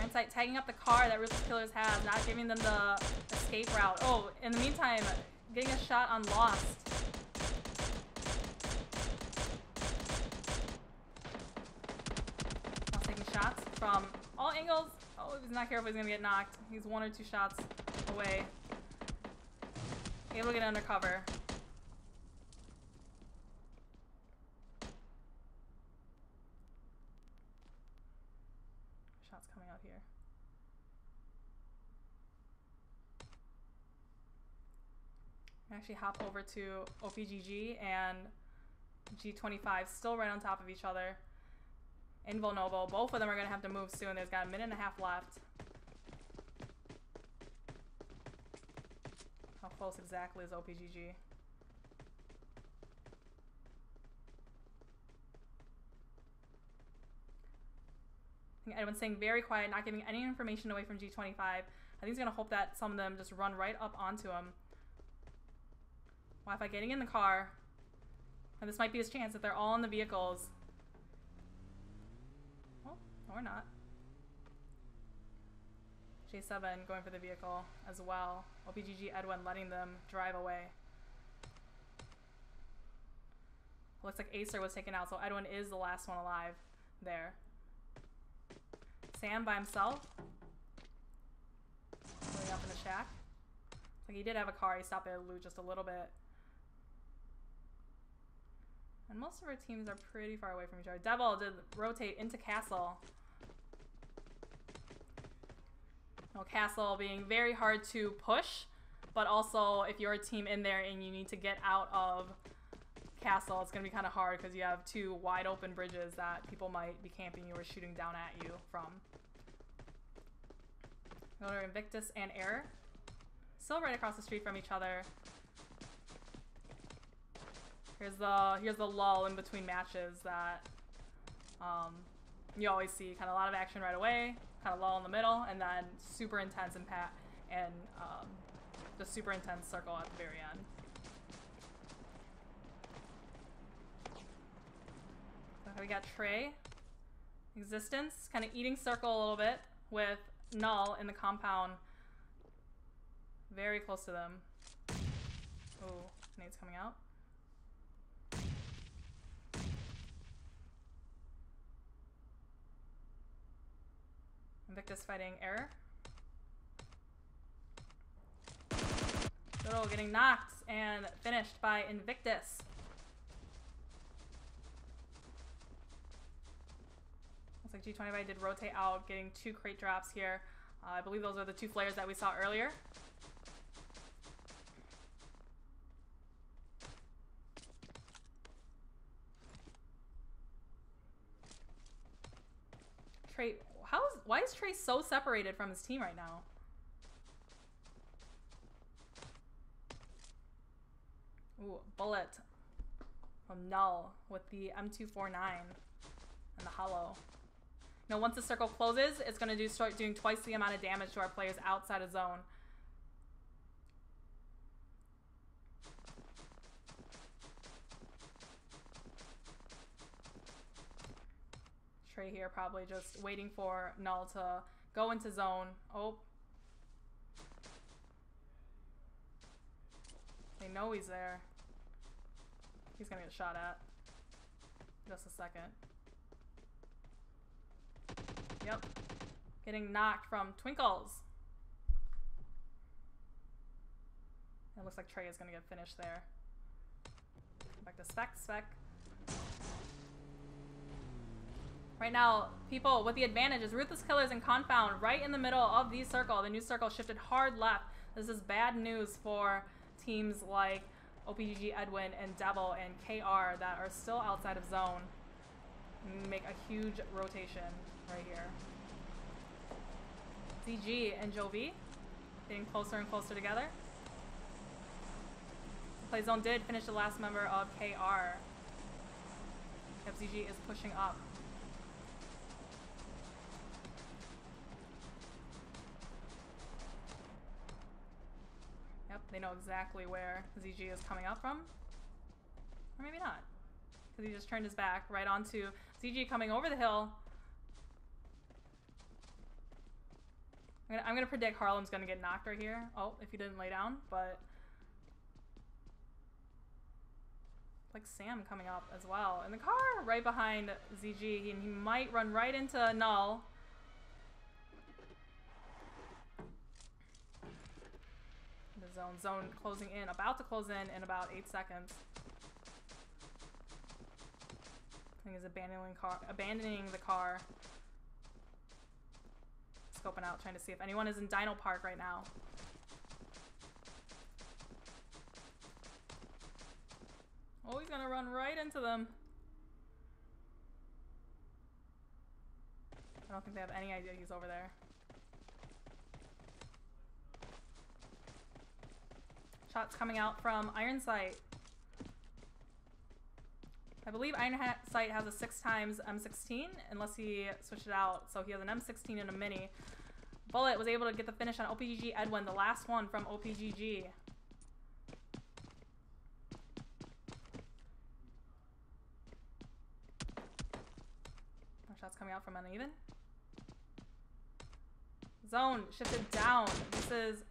S1: Insight tagging up the car that Ruthless Killers have, not giving them the escape route. Oh, in the meantime, getting a shot on Lost. Lost taking shots from all angles. Oh, he's not careful, he's gonna get knocked. He's 1 or 2 shots away. Able to get under cover. Shots coming out here. I actually hop over to OPGG and G25, still right on top of each other. Invulnerable. Both of them are going to have to move soon. There's got a minute and a half left. How close exactly is OPGG? I think Edwin's staying very quiet, not giving any information away from G25. I think he's going to hope that some of them just run right up onto him. Wi-Fi getting in the car. And this might be his chance if they're all in the vehicles. Oh, or not. J7 going for the vehicle as well. OPGG Edwin letting them drive away. Looks like Acer was taken out, so Edwin is the last one alive there. Sam by himself. Going up in the shack. Like he did have a car, he stopped there to loot just a little bit. And most of our teams are pretty far away from each other. Devil did rotate into Castle. No, Castle being very hard to push, but also if you're a team in there and you need to get out of Castle, it's going to be kind of hard because you have 2 wide open bridges that people might be camping you or shooting down at you from. Go to Invictus and Air. Still right across the street from each other. Here's the lull in between matches that you always see. Kind of a lot of action right away, kind of lull in the middle, and then super intense and just super intense circle at the very end. So we got Trey, Existence, kind of eating circle a little bit with Null in the compound, very close to them. Oh, nades coming out. Invictus fighting Error. Little getting knocked and finished by Invictus. Looks like G25 did rotate out, getting 2 crate drops here. I believe those are the 2 flares that we saw earlier. Trey, why is Trey so separated from his team right now? Ooh, bullet from Null with the M249 and the hollow. Now, once the circle closes, it's going to start doing twice the amount of damage to our players outside of zone. Trey here probably just waiting for Null to go into zone. Oh. They know he's there. He's going to get shot at. Just a second. Yep. Getting knocked from Twinkles. It looks like Trey is going to get finished there. Back to Spec. Right now, people with the advantage is Ruthless Killers and Confound right in the middle of the circle. The new circle shifted hard left. This is bad news for teams like OPGG, Edwin, and Devil, and KR that are still outside of zone. Make a huge rotation right here. ZG and Jovi getting closer and closer together. Play zone did finish the last member of KR. ZG is pushing up. Yep, they know exactly where ZG is coming up from. Or maybe not. Because he just turned his back right onto ZG coming over the hill. I'm gonna predict Harlem's gonna get knocked right here. Oh, if he didn't lay down, but like Sam coming up as well. And the car right behind ZG, he might run right into Null. The zone closing in, about to close in about 8 seconds. I think he's abandoning the car. Scoping out, trying to see if anyone is in Dino Park right now. Oh, he's gonna run right into them. I don't think they have any idea he's over there. Shots coming out from Iron Sight. I believe Iron Sight has a 6x M16, unless he switched it out. So he has an M16 and a mini. Bullet was able to get the finish on OPGG Edwin, the last one from OPGG. More shots coming out from Uneven. Zone shifted down. This is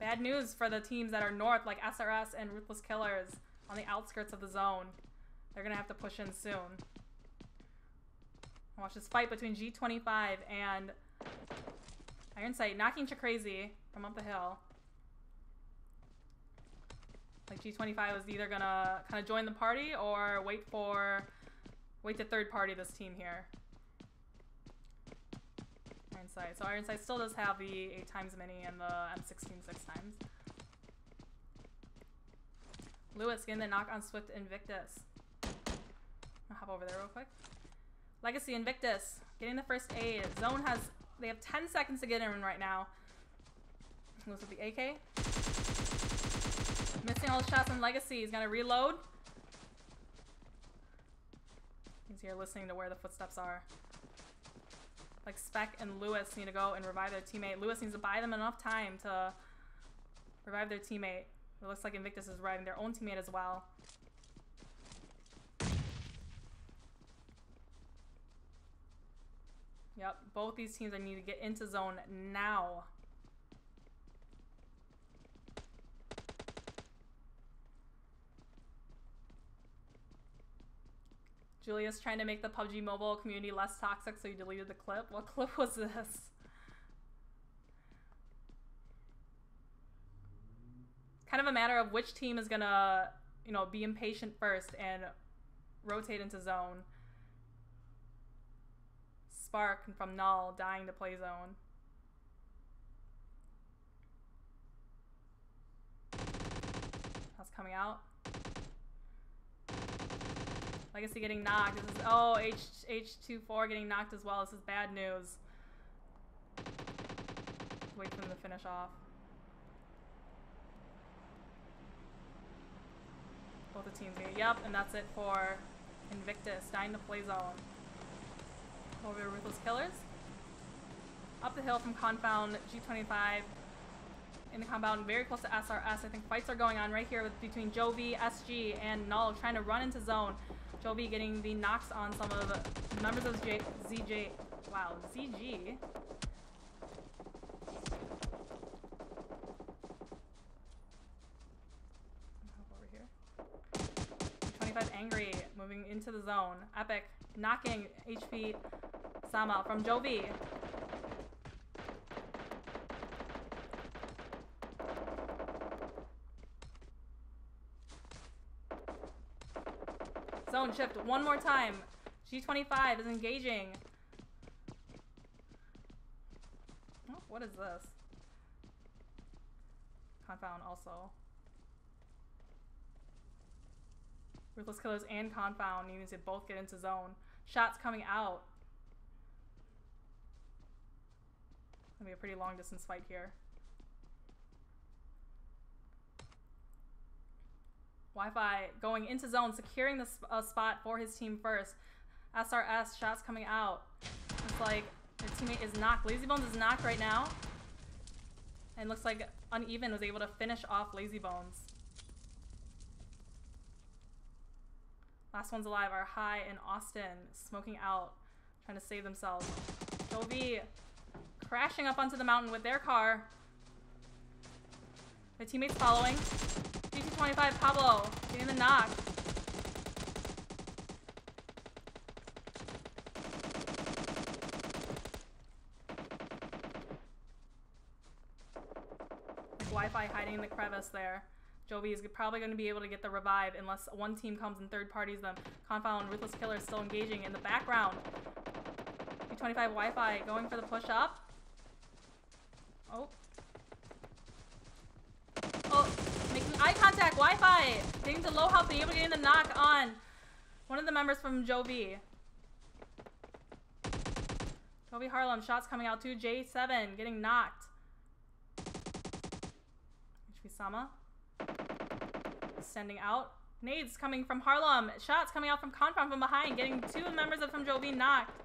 S1: bad news for the teams that are north, like SRS and Ruthless Killers on the outskirts of the zone. They're gonna have to push in soon. Watch this fight between G25 and Iron Sight, knocking Crazy from up the hill. Like G25 was either gonna kind of join the party or wait to third party this team here. Iron Sight. So Iron Sight still does have the 8x mini and the M16 6x. Lewis getting the knock on Swift Invictus. I'll hop over there real quick. Legacy Invictus getting the first aid. Zone has, they have 10 seconds to get in right now. Lewis with the AK. Missing all the shots on Legacy. He's gonna reload. He's here listening to where the footsteps are. Like Spec and Lewis need to go and revive their teammate. Lewis needs to buy them enough time to revive their teammate. It looks like Invictus is reviving their own teammate as well. Yep, both these teams need to get into zone now. Julius trying to make the PUBG Mobile community less toxic, so he deleted the clip. What clip was this? Kind of a matter of which team is gonna, you know, be impatient first and rotate into zone. Spark from Null dying to play zone. That's coming out. Legacy getting knocked. This is, oh, H24 getting knocked as well. This is bad news. Wait for them to finish off. Both the teams here. Yep, and that's it for Invictus. Dying to play zone. Over to Ruthless Killers. Up the hill from Confound, G25. In the compound, very close to SRS. I think fights are going on right here between Jovi, SG, and Null trying to run into zone. Jovi getting the knocks on some of the members of ZG. Wow, ZG. Over here. 25 angry, moving into the zone. Epic knocking HP Sama from Jovi. Zone shift one more time. G25 is engaging. Oh, what is this? Confound also. Ruthless Killers and Confound needing to both get into zone. Shots coming out. Gonna be a pretty long distance fight here. Wi-Fi going into zone, securing the spot for his team first. SRS shots coming out. Looks like their teammate is knocked. Lazybones is knocked right now. And looks like Uneven was able to finish off Lazybones. Last ones alive are High and Austin, smoking out, trying to save themselves. Jovi crashing up onto the mountain with their car. Their teammates following. GT25 Pablo getting the knock. Wi-Fi hiding in the crevice there. Jovi is probably going to be able to get the revive unless one team comes and third parties them. Confound and Ruthless Killer is still engaging in the background. G25 Wi-Fi going for the push up. Oh. Oh, making eye contact. Wi-Fi getting to low health, being able to get in the knock on one of the members from Jovi. Jovi Harlem, shots coming out to J7, getting knocked. Sama sending out. Nades coming from Harlem. Shots coming out from Confound from behind, getting two members from Jovi knocked.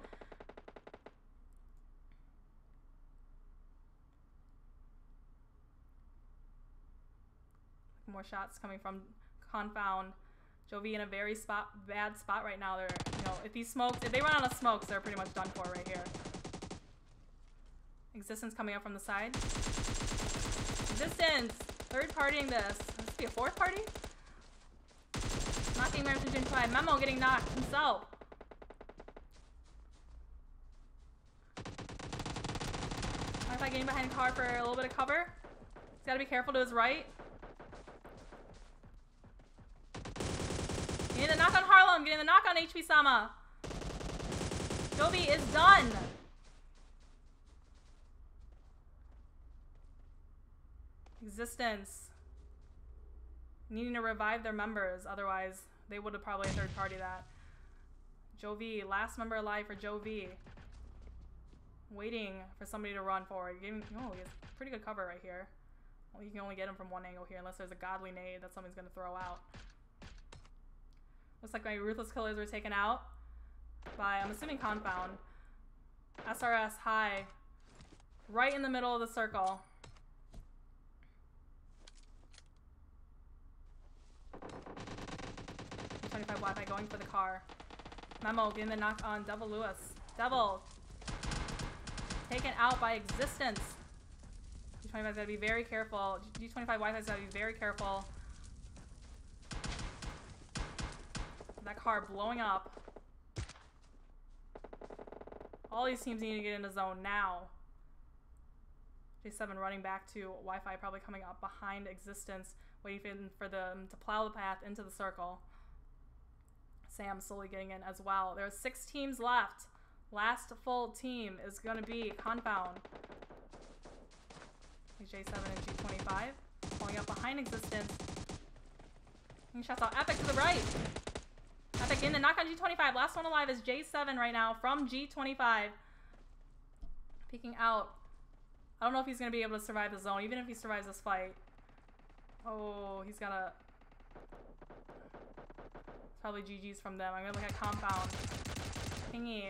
S1: More shots coming from Confound. Jovi in a very bad spot right now. They're, if they run out of smokes, they're pretty much done for right here. Existence coming up from the side. Existence! Third partying this. This be a fourth party? Knocking American Jin 5. Memo getting knocked himself. Wi-Fi getting behind the car for a little bit of cover. He's got to be careful to his right. Getting the knock on Harlem. Getting the knock on HP Sama. Jovi is done. Existence needing to revive their members, otherwise they would have probably third party that. Jovi, last member alive for Jovi. Waiting for somebody to run forward. He has pretty good cover right here. Well, you can only get him from one angle here unless there's a godly nade that somebody's going to throw out. Looks like my Ruthless Killers were taken out by, I'm assuming, Confound. SRS High, right in the middle of the circle. 25 Wi-Fi going for the car. Memo getting the knock on Devil Lewis. Devil taken out by Existence. G25's gotta be very careful. G25 Wi-Fi's gotta be very careful. That car blowing up. All these teams need to get into zone now. J7 running back to Wi-Fi, probably coming up behind Existence, waiting for them to plow the path into the circle. Sam slowly getting in as well. There are 6 teams left. Last full team is going to be Confound. J7 and G25 pulling up behind Existence. Getting shots out. Epic to the right. Epic in the knock on G25. Last one alive is J7 right now from G25. Peeking out. I don't know if he's going to be able to survive the zone, even if he survives this fight. Oh, he's got a... Probably GG's from them. I'm going to look at Confound. Pingy.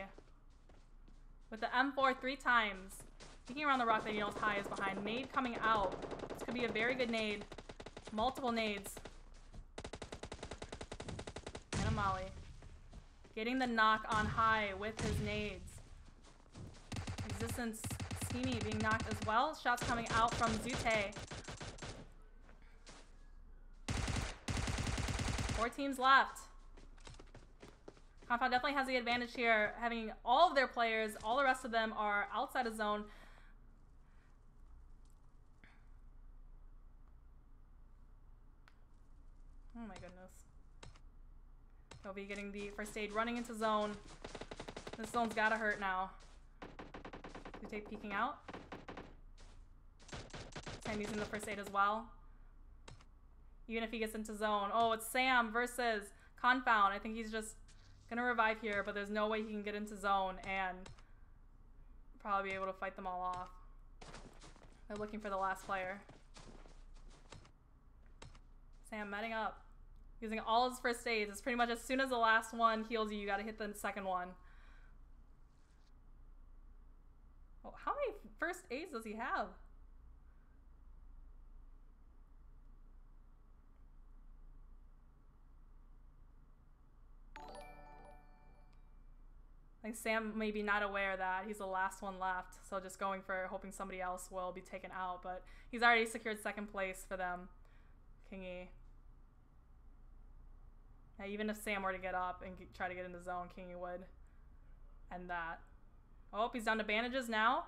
S1: With the M4 3 times. Peeking around the rock that he knows High is behind. Nade coming out. This could be a very good nade. Multiple nades. And a molly. Getting the knock on High with his nades. Existence Schemy being knocked as well. Shots coming out from Zute. 4 teams left. Confound definitely has the advantage here, having all of their players. All the rest of them are outside of zone. Oh my goodness. Jovi getting the first aid, running into zone. This zone's gotta hurt now. We take peeking out. Sam using the first aid as well. Even if he gets into zone. Oh, it's Sam versus Confound. I think he's just gonna revive here, but there's no way he can get into zone and probably be able to fight them all off. They're looking for the last player. Sam metting up. Using all his first aids. It's pretty much as soon as the last one heals you, you gotta hit the second one. Oh, how many first aids does he have? Like Sam may be not aware that he's the last one left, so just going for hoping somebody else will be taken out, but he's already secured second place for them. Kingy. Yeah, even if Sam were to get up and try to get in the zone, Kingy would end that. Oh, he's down to bandages now.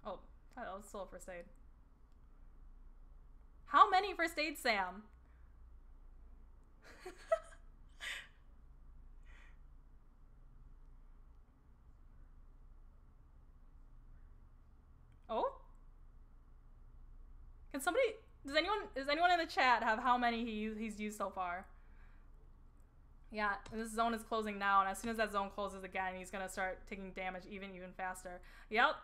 S1: Oh, that was still a first aid. How many first aids, Sam? Oh? Can somebody, does anyone in the chat have how many he's used so far? Yeah, this zone is closing now, and as soon as that zone closes again, he's gonna start taking damage even faster. Yep.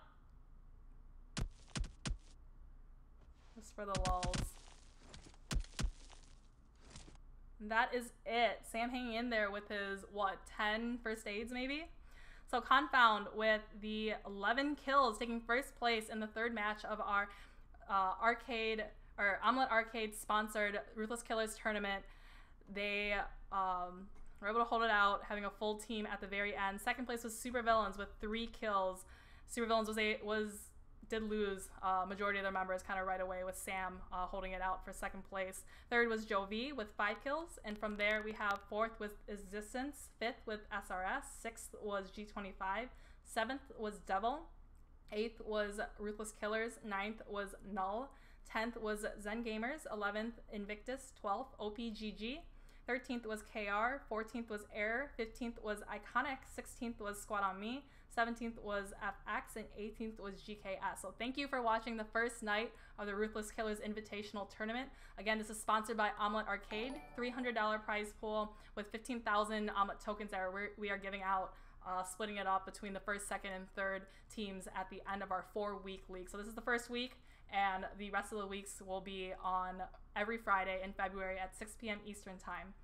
S1: Just for the lulls. And that is it. Sam hanging in there with his, what, 10 first aids maybe? So Confound with the 11 kills, taking first place in the third match of our OMLET Arcade sponsored Ruthless Killers tournament. They were able to hold it out, having a full team at the very end. Second place was Supervillains with 3 kills. Supervillains did lose majority of their members kind of right away, with Sam holding it out for second place. Third was Jovi with 5 kills, and from there we have fourth with Existence, fifth with SRS, sixth was G25, seventh was Devil, eighth was Ruthless Killers, ninth was Null, 10th was Zen Gamers, 11th Invictus, 12th OPGG, 13th was KR, 14th was Error, 15th was Iconic, 16th was Squad on Me, 17th was FX, and 18th was GKS. So thank you for watching the first night of the Ruthless Killers Invitational Tournament. Again, this is sponsored by OMLET Arcade, $300 prize pool with 15,000 OMLET tokens that we are giving out, splitting it up between the first, second, and third teams at the end of our 4-week league. So this is the first week, and the rest of the weeks will be on every Friday in February at 6 p.m. Eastern Time.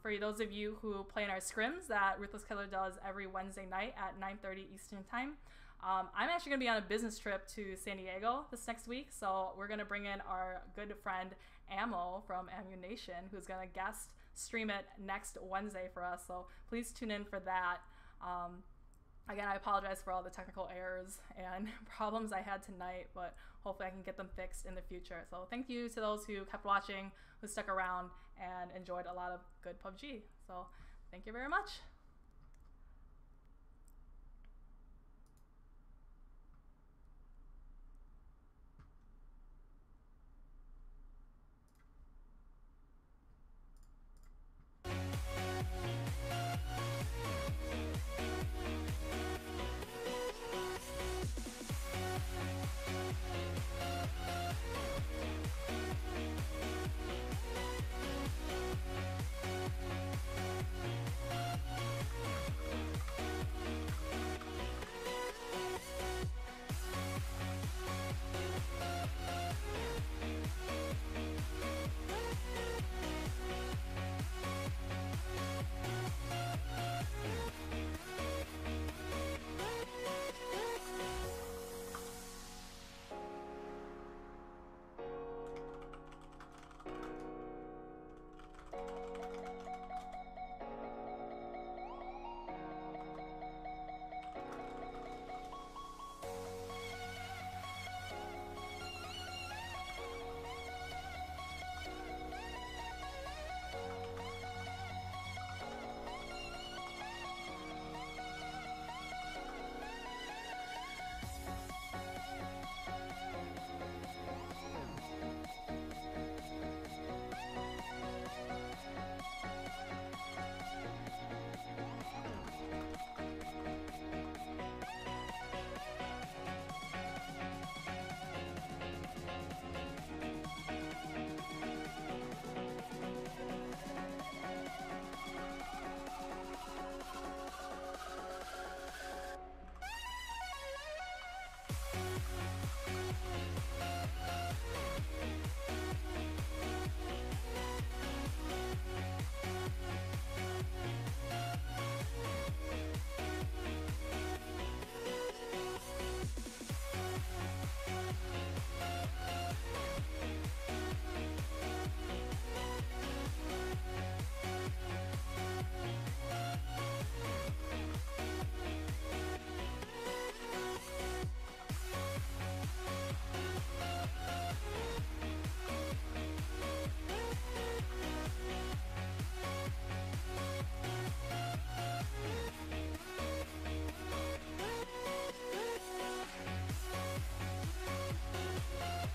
S1: For those of you who play in our scrims that Ruthless Killer does every Wednesday night at 9:30 Eastern Time, I'm actually going to be on a business trip to San Diego this next week, so we're going to bring in our good friend Ammo from Ammunition, who's going to guest stream it next Wednesday for us, so please tune in for that. Again, I apologize for all the technical errors and problems I had tonight, but hopefully I can get them fixed in the future. So thank you to those who kept watching, who stuck around, and enjoyed a lot of good PUBG. So thank you very much.